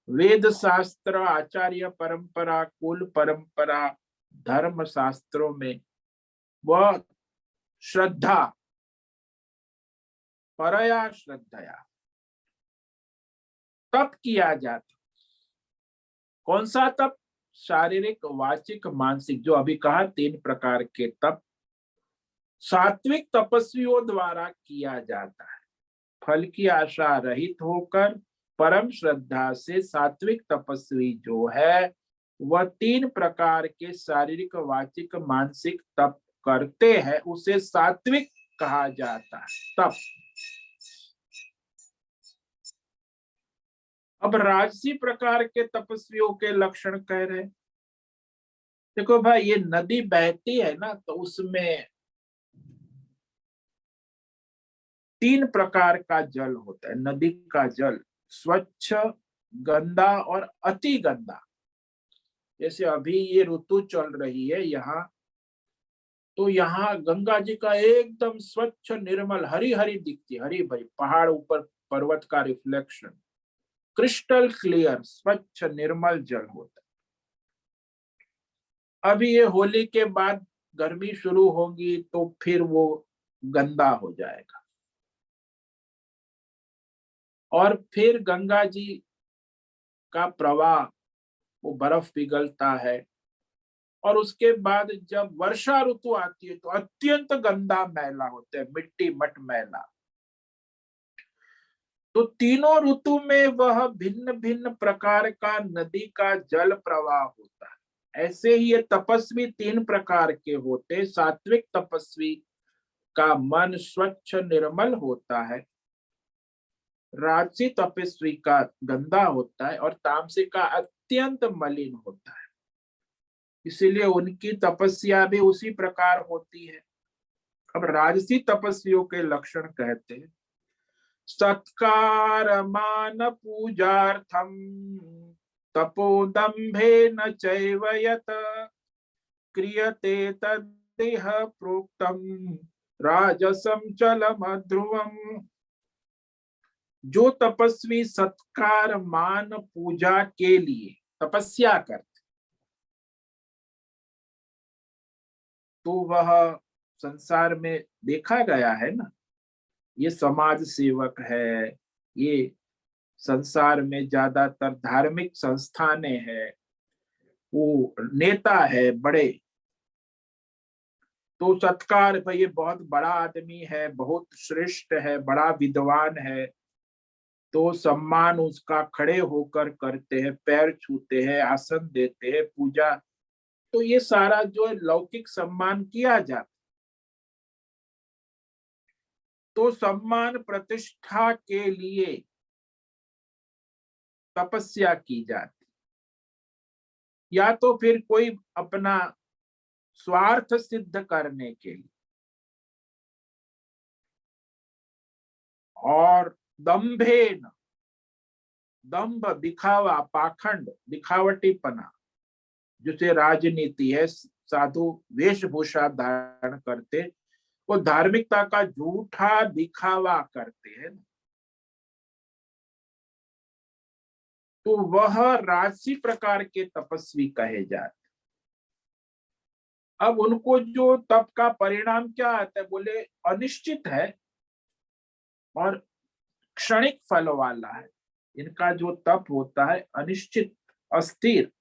वेद शास्त्र, आचार्य परंपरा, कुल परंपरा, धर्म शास्त्रों में वह श्रद्धा, परया श्रद्धया तप किया जाता। कौन सा तप? शारीरिक, वाचिक, मानसिक, जो अभी कहा 3 प्रकार के तप सात्विक तपस्वियों द्वारा किया जाता है। फल की आशा रहित होकर परम श्रद्धा से सात्विक तपस्वी जो है वह 3 प्रकार के शारीरिक, वाचिक, मानसिक तप करते हैं, उसे सात्विक कहा जाता है तप। अब राजसी प्रकार के तपस्वियों के लक्षण कह रहे। देखो भाई, ये नदी बहती है ना, तो उसमें 3 प्रकार का जल होता है। नदी का जल स्वच्छ, गंदा और अति गंदा। जैसे अभी ये ऋतु चल रही है यहाँ, तो यहाँ गंगा जी का एकदम स्वच्छ निर्मल हरी हरी दिखती है, हरी भरी, पहाड़ ऊपर पर्वत का रिफ्लेक्शन, क्रिस्टल क्लियर स्वच्छ निर्मल जल होता है। अभी ये होली के बाद गर्मी शुरू होगी तो फिर वो गंदा हो जाएगा, और फिर गंगा जी का प्रवाह, वो बर्फ पिघलता है, और उसके बाद जब वर्षा ऋतु आती है तो अत्यंत गंदा मैला होता है, मिट्टी मट मैला। तो तीनों ऋतु में वह भिन्न भिन्न प्रकार का नदी का जल प्रवाह होता है। ऐसे ही ये तपस्वी 3 प्रकार के होते। सात्विक तपस्वी का मन स्वच्छ निर्मल होता है, राजसी तपस्वी का गंदा होता है, और तामसिक का अत्यंत मलिन होता है। इसीलिए उनकी तपस्या भी उसी प्रकार होती है। अब राजसी तपस्वियों के लक्षण कहते हैं। सत्कार मान पूजार्थम तपोदम्भेन चैव यत् क्रियते तद्देह प्रोक्तम राजसं चलमध्रुवम्। जो तपस्वी सत्कार मान पूजा के लिए तपस्या करते, तो वह संसार में देखा गया है ना, ये समाज सेवक है, ये संसार में ज्यादातर धार्मिक संस्थानें हैं, वो नेता है बड़े, तो सत्कार भाई ये बहुत बड़ा आदमी है, बहुत श्रेष्ठ है, बड़ा विद्वान है, तो सम्मान उसका खड़े होकर करते हैं, पैर छूते हैं, आसन देते हैं, पूजा। तो ये सारा जो है लौकिक सम्मान किया जाता। तो सम्मान प्रतिष्ठा के लिए तपस्या की जाती, या तो फिर कोई अपना स्वार्थ सिद्ध करने के लिए, और दंभेन, दंभ दिखावा, पाखंड, दिखावटीपना, जैसे राजनीति है, साधु वेशभूषा धारण करते, वो धार्मिकता का झूठा दिखावा करते हैं, तो वह राजसी प्रकार के तपस्वी कहे जाते। अब उनको जो तप का परिणाम क्या आता है, बोले अनिश्चित है और क्षणिक फल वाला है। इनका जो तप होता है अनिश्चित, अस्थिर,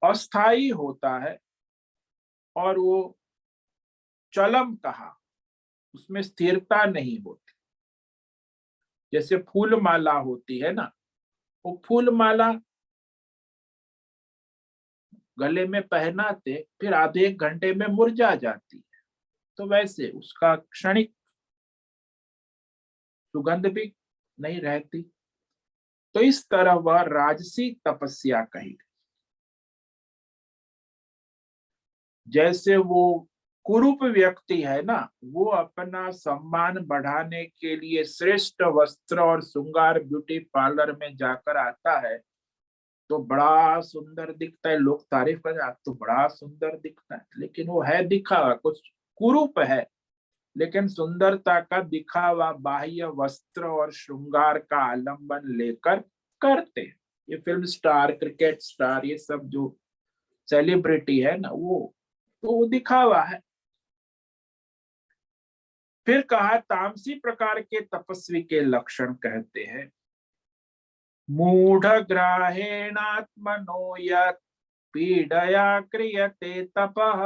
अस्थाई होता है, और वो चलम कहा, उसमें स्थिरता नहीं होती। जैसे फूल माला होती है ना, वो फूल माला गले में पहनाते, फिर आधे 1 घंटे में मुरझा जाती है, तो वैसे उसका क्षणिक सुगंध भी नहीं रहती। तो इस तरह वह राजसी तपस्या कही। जैसे वो कुरूप व्यक्ति है ना, वो अपना सम्मान बढ़ाने के लिए श्रेष्ठ वस्त्र और श्रृंगार ब्यूटी पार्लर में जाकर आता है, तो बड़ा सुंदर दिखता है, लोग तारीफ कर, आज तो बड़ा सुंदर दिखता है, लेकिन वो है दिखावा, कुछ कुरूप है, लेकिन सुंदरता का दिखावा बाह्य वस्त्र और श्रृंगार का आलंबन लेकर करते हैं। ये फिल्म स्टार, क्रिकेट स्टार, ये सब जो सेलिब्रिटी है ना वो, तो वो दिखावा है। फिर कहा तामसी प्रकार के तपस्वी के लक्षण कहते हैं, मूढ़ ग्राहेणात्मनो यत् पीडया क्रियते तपः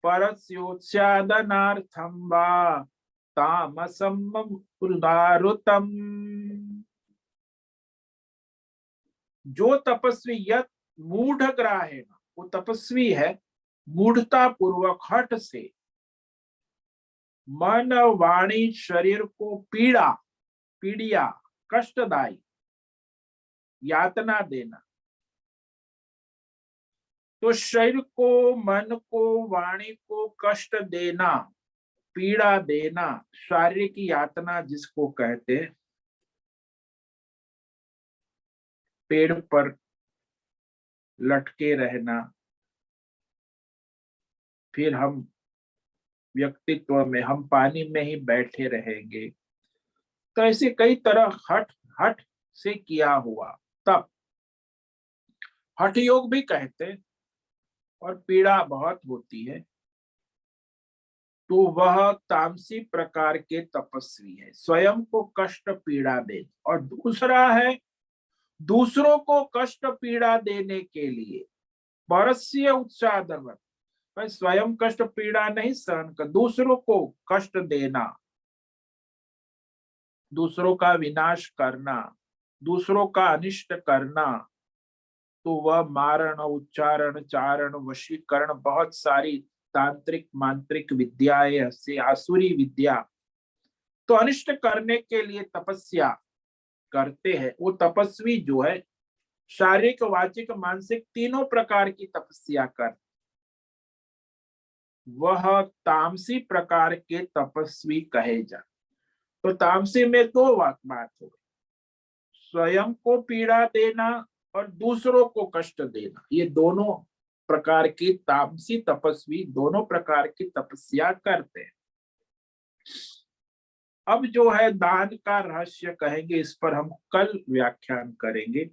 परस्योत्सादनार्थं वा तामसम उदारुतम। जो तपस्वी यत् मूढ़ ग्राहेण, वो तपस्वी है मूढ़ता पूर्वक हठ से मन वाणी शरीर को पीड़िया कष्टदायी यातना देना। तो शरीर को, मन को, वाणी को कष्ट देना, पीड़ा देना, शारीरिक यातना जिसको कहते हैं, पेड़ पर लटके रहना, फिर हम व्यक्तित्व में हम पानी में ही बैठे रहेंगे, तो ऐसे कई तरह हठ हठ से किया हुआ तब हठ योग भी कहते हैं। और पीड़ा बहुत होती है, तो वह तामसी प्रकार के तपस्वी है, स्वयं को कष्ट पीड़ा दे। और दूसरा है दूसरों को कष्ट पीड़ा देने के लिए परस्य उत्साह, स्वयं कष्ट पीड़ा नहीं सहन कर, दूसरों को कष्ट देना, दूसरों का विनाश करना, दूसरों का अनिष्ट करना, तो वह मारण, उच्चारण, चारण, वशीकरण, बहुत सारी तांत्रिक मांत्रिक विद्याएं से आसुरी विद्या, तो अनिष्ट करने के लिए तपस्या करते हैं। वो तपस्वी जो है शारीरिक, वाचिक, मानसिक तीनों प्रकार की तपस्या कर, वह तामसी प्रकार के तपस्वी कहे जा। तो तामसी में दो बात हो गई, स्वयं को पीड़ा देना और दूसरों को कष्ट देना। ये दोनों प्रकार की तामसी तपस्वी दोनों प्रकार की तपस्या करते हैं। अब जो है दान का रहस्य कहेंगे, इस पर हम कल व्याख्यान करेंगे।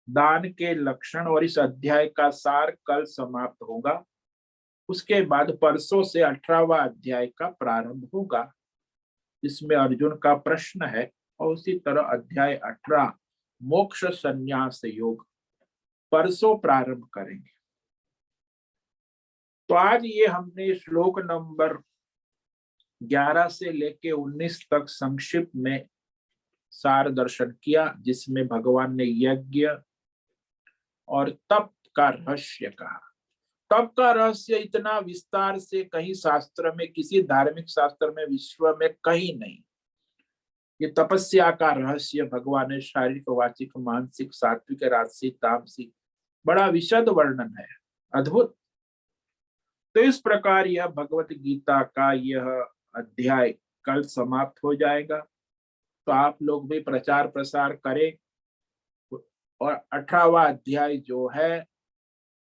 दान के लक्षण और इस अध्याय का सार कल समाप्त होगा। उसके बाद परसों से 18वां अध्याय का प्रारंभ होगा, जिसमें अर्जुन का प्रश्न है। और उसी तरह अध्याय 18 मोक्ष संन्यास योग परसों प्रारंभ करेंगे। तो आज ये हमने श्लोक नंबर 11 से लेके 19 तक संक्षिप्त में सार दर्शन किया, जिसमें भगवान ने यज्ञ और तप का रहस्य कहा। तप का रहस्य इतना विस्तार से कहीं शास्त्र में, किसी धार्मिक शास्त्र में विश्व में कहीं नहीं। ये तपस्या का रहस्य भगवान ने शारीरिक, वाचिक, मानसिक, सात्विक, राजसिक, तामसिक, बड़ा विशद वर्णन है, अद्भुत। तो इस प्रकार यह भगवत गीता का यह अध्याय कल समाप्त हो जाएगा। तो आप लोग भी प्रचार प्रसार करें। और 18वां अध्याय जो है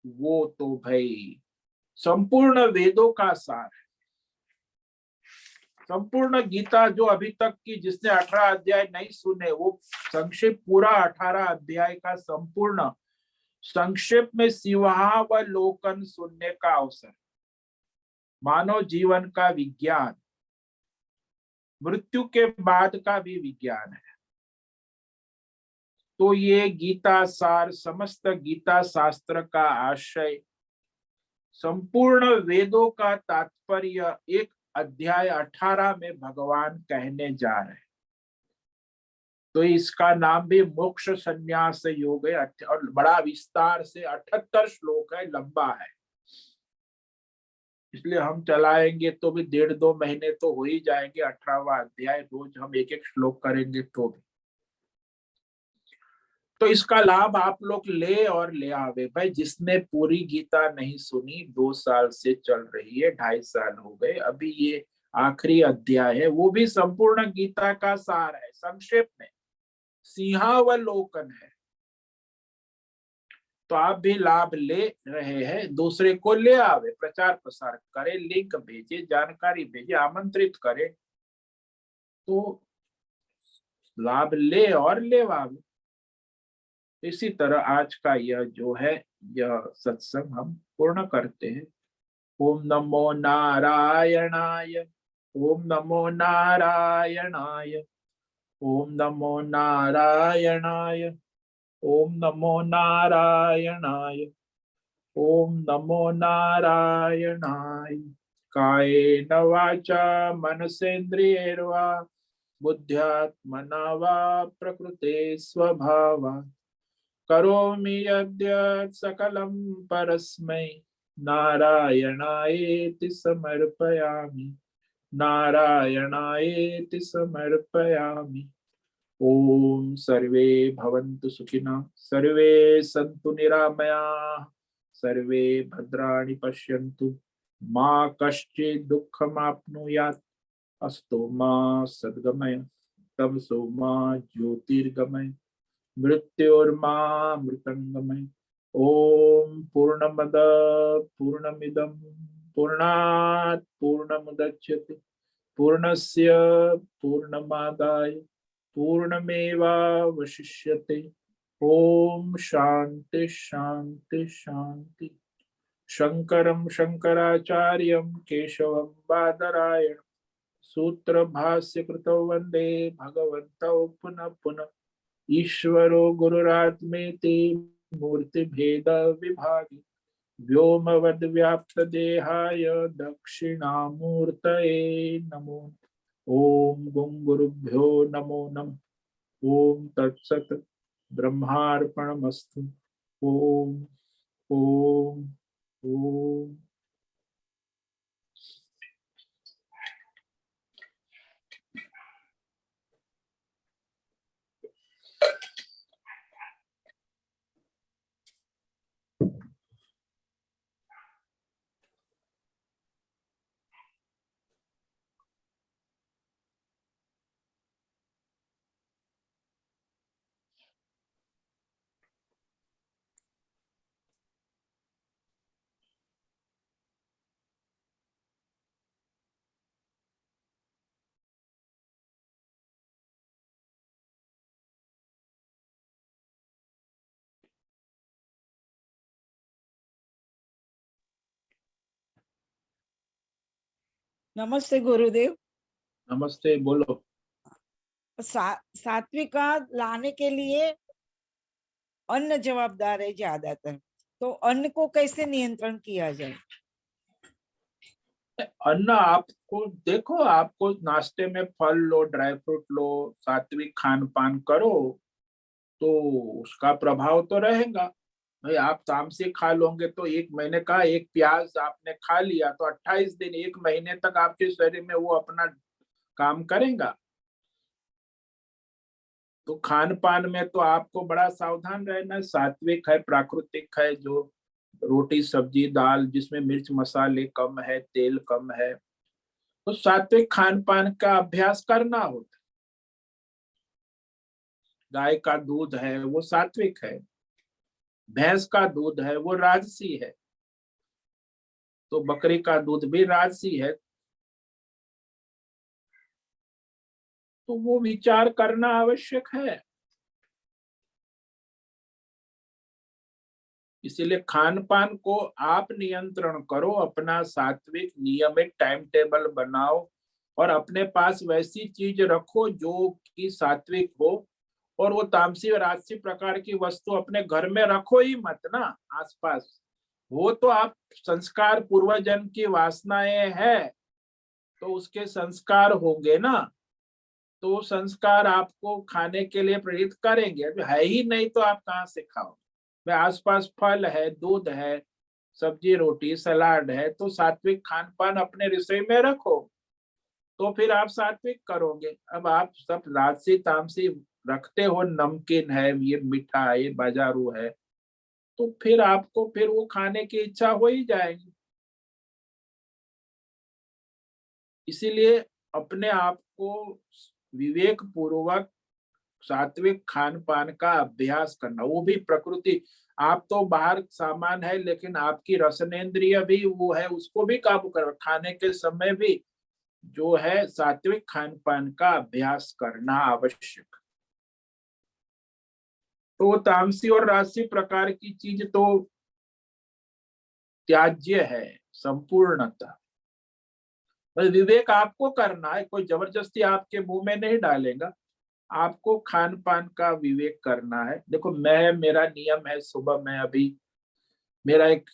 वो तो भाई संपूर्ण वेदों का सार है। संपूर्ण गीता जो अभी तक की, जिसने 18 अध्याय नहीं सुने, वो संक्षिप्त पूरा 18 अध्याय का संपूर्ण संक्षेप में सिंहावलोकन सुनने का अवसर। मानव जीवन का विज्ञान, मृत्यु के बाद का भी विज्ञान है। तो ये गीता सार, समस्त गीता शास्त्र का आशय, संपूर्ण वेदों का तात्पर्य एक अध्याय 18 में भगवान कहने जा रहे हैं। तो इसका नाम भी मोक्ष संन्यास योग है। और बड़ा विस्तार से 78 श्लोक है, लंबा है, इसलिए हम चलाएंगे तो भी 1.5-2 महीने तो हो ही जाएंगे। 18वां अध्याय रोज हम एक एक श्लोक करेंगे तो भी। तो इसका लाभ आप लोग ले और ले आवे भाई। जिसने पूरी गीता नहीं सुनी, 2 साल से चल रही है, 2.5 साल हो गए, अभी ये आखिरी अध्याय है, वो भी संपूर्ण गीता का सार है, संक्षेप में सिंहावलोकन है। तो आप भी लाभ ले रहे हैं, दूसरे को ले आवे, प्रचार प्रसार करे, लिंक भेजे, जानकारी भेजे, आमंत्रित करे, तो लाभ ले और ले आवे। इसी तरह आज का यह जो है यह सत्संग हम पूर्ण करते हैं। ओम नमो नारायणाय, ओम नमो नारायणाय, ओम नमो नारायणाय, ओम नमो नारायणाय, ओम नमो नारायणाय। कायेन वाचा मनसेन्द्रियैर्वा बुद्ध्यात्मना वा प्रकृते स्वभावात् करोमि यद्यत् सकलं परस्मै नारायणायेति समर्पयामि, नारायणायेति समर्पयामि। ओम सर्वे भवन्तु सुखिनः, सर्वे सन्तु निरामयाः, सर्वे भद्राणि पश्यन्तु, मा कश्चित् दुःखमाप्नुयात्। अस्तु मा सद्गमय, तमसो मा ज्योतिर्गमय, मृत्योर्मा मृतंगमय। ओम पूर्णमद पूर्णमिदं पूर्णात् पूर्णमुदच्यते पूर्णस्य पूर्णमादाय पूर्णमेवावशिष्यते। ओम शांति शांति शांति। शंकरं शंकराचार्यं केशवं बादरायणं सूत्र भाष्य कृतौ वंदे भगवन्तौ पुनः पुनः। ईश्वरो गुरुरात्मेति मूर्ति भेद विभागी व्योमवद् व्याप्त देहाय दक्षिणामूर्तये नमो। ओम गुं गुरुभ्यो नमो नमः। ओम तत्सत् ब्रह्मार्पणमस्तु। ओम ओम ओम।
नमस्ते गुरुदेव।
नमस्ते, बोलो।
सात्विका लाने के लिए अन्न जवाबदार है ज्यादातर, तो अन्न को कैसे नियंत्रण किया जाए?
अन्न आपको देखो, आपको नाश्ते में फल लो, ड्राई फ्रूट लो, सात्विक खान पान करो तो उसका प्रभाव तो रहेगा। भाई आप तामसी खा लोगे तो एक महीने का एक प्याज आपने खा लिया तो 28 दिन, एक महीने तक आपके शरीर में वो अपना काम करेगा। तो खान पान में तो आपको बड़ा सावधान रहना है। सात्विक है, प्राकृतिक है, जो रोटी सब्जी दाल जिसमें मिर्च मसाले कम है, तेल कम है, तो सात्विक खान पान का अभ्यास करना होता है। गाय का दूध है वो सात्विक है, भैंस का दूध है वो राजसी है, तो बकरी का दूध भी राजसी है। तो वो विचार करना आवश्यक है। इसीलिए खान पान को आप नियंत्रण करो, अपना सात्विक नियमित टाइम टेबल बनाओ और अपने पास वैसी चीज रखो जो कि सात्विक हो। और वो तामसी और राजसी प्रकार की वस्तु अपने घर में रखो ही मत ना आसपास। वो तो आप संस्कार पूर्वजन्म की वासनाएं है तो उसके संस्कार होंगे ना, तो संस्कार आपको खाने के लिए प्रेरित करेंगे। अभी है ही नहीं तो आप कहाँ से खाओ। मैं आसपास फल है, दूध है, सब्जी रोटी सलाद है, तो सात्विक खान पान अपने रसोई में रखो तो फिर आप सात्विक करोगे। अब आप सब राजसी तामसी रखते हो, नमकीन है, ये मीठा है, ये बाजारू है, तो फिर आपको फिर वो खाने की इच्छा हो ही जाएगी। इसीलिए अपने आप को विवेक पूर्वक सात्विक खान पान का अभ्यास करना, वो भी प्रकृति। आप तो बाहर सामान है लेकिन आपकी रसनेन्द्रिय भी वो है, उसको भी काबू कर, खाने के समय भी जो है सात्विक खान पान का अभ्यास करना आवश्यक। तो वो तामसी और राजसी प्रकार की चीज तो त्याज्य है संपूर्णतः। बस विवेक आपको करना है, कोई जबरदस्ती आपके मुंह में नहीं डालेगा। आपको खान पान का विवेक करना है। देखो मेरा नियम है, सुबह मैं अभी मेरा एक,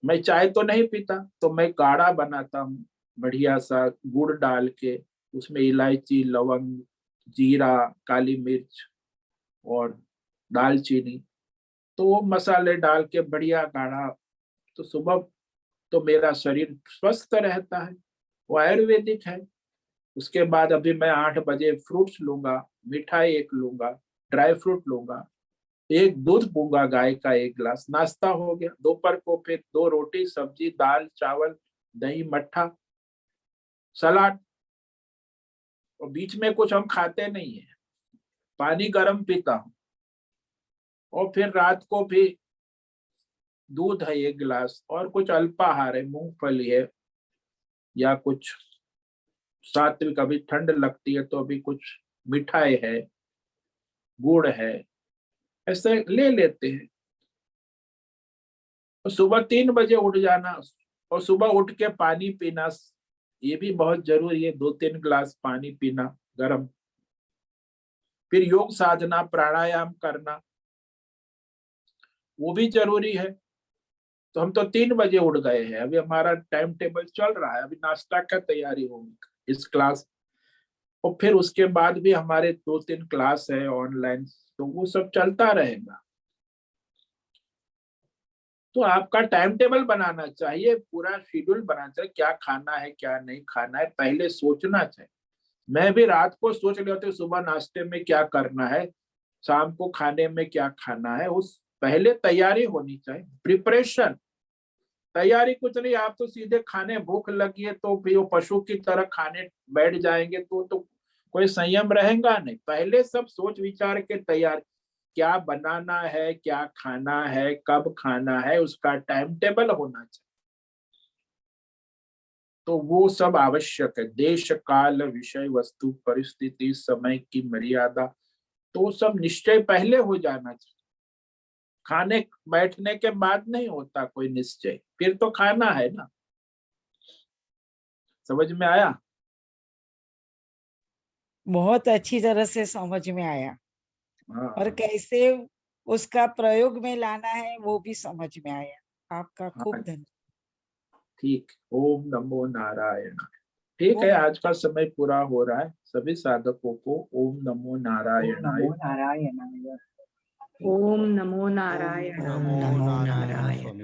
मैं चाय तो नहीं पीता, तो मैं काढ़ा बनाता हूँ बढ़िया सा गुड़ डाल के, उसमें इलायची, लवंग, जीरा, काली मिर्च और दालचीनी, तो वो मसाले डाल के बढ़िया काढ़ा, तो सुबह तो मेरा शरीर स्वस्थ रहता है, वो आयुर्वेदिक है। उसके बाद अभी मैं 8 बजे फ्रूट्स लूंगा, मिठाई एक लूंगा, ड्राई फ्रूट लूंगा, एक दूध पीऊंगा गाय का 1 गिलास, नाश्ता हो गया। दोपहर को फिर 2 रोटी सब्जी दाल चावल दही मट्ठा सलाद, और बीच में कुछ हम खाते नहीं है, पानी गर्म पीता हूँ। और फिर रात को भी दूध है 1 गिलास, और कुछ अल्पाहार है, मूंगफली है या कुछ सात्विक, अभी ठंड लगती है तो अभी कुछ मिठाई है, गुड़ है, ऐसे ले लेते हैं। और सुबह 3 बजे उठ जाना, और सुबह उठ के पानी पीना, ये भी बहुत जरूरी है, 2-3 गिलास पानी पीना गर्म। फिर योग साधना प्राणायाम करना, वो भी जरूरी है। तो हम तो 3 बजे उठ गए हैं, अभी हमारा टाइम टेबल चल रहा है, अभी नाश्ता का तैयारी होगी इस क्लास, और फिर उसके बाद भी हमारे 2-3 क्लास है ऑनलाइन, तो वो सब चलता रहेगा। तो आपका टाइम टेबल बनाना चाहिए, पूरा शेड्यूल बनाना चाहिए, क्या खाना है क्या नहीं खाना है, पहले सोचना चाहिए। मैं भी रात को सोच लेता हूँ सुबह नाश्ते में क्या करना है, शाम को खाने में क्या खाना है, उस पहले तैयारी होनी चाहिए, प्रिपरेशन। तैयारी कुछ नहीं, आप तो सीधे खाने, भूख लगी है तो फिर वो पशु की तरह खाने बैठ जाएंगे, तो कोई संयम रहेगा नहीं। पहले सब सोच विचार के तैयार, क्या बनाना है, क्या खाना है, कब खाना है, उसका टाइम टेबल होना चाहिए। तो वो सब आवश्यक है, देश काल विषय वस्तु परिस्थिति समय की मर्यादा, तो सब निश्चय पहले हो जाना चाहिए। खाने बैठने के बाद नहीं होता कोई निश्चय, फिर तो खाना है ना। समझ में आया?
बहुत अच्छी तरह से समझ में आया, और
हाँ
कैसे उसका प्रयोग में लाना है वो भी समझ में आया। आपका खूब
हाँ,
धन्यवाद।
ठीक। ओम नमो नारायण। ठीक है,
ओम
आज का समय पूरा हो रहा है, सभी साधकों को ओम नमो
ओम
नारायणाय।
नमो नारायणाय।
ओम नमो
ओम
नारायण।
नमो नारायण।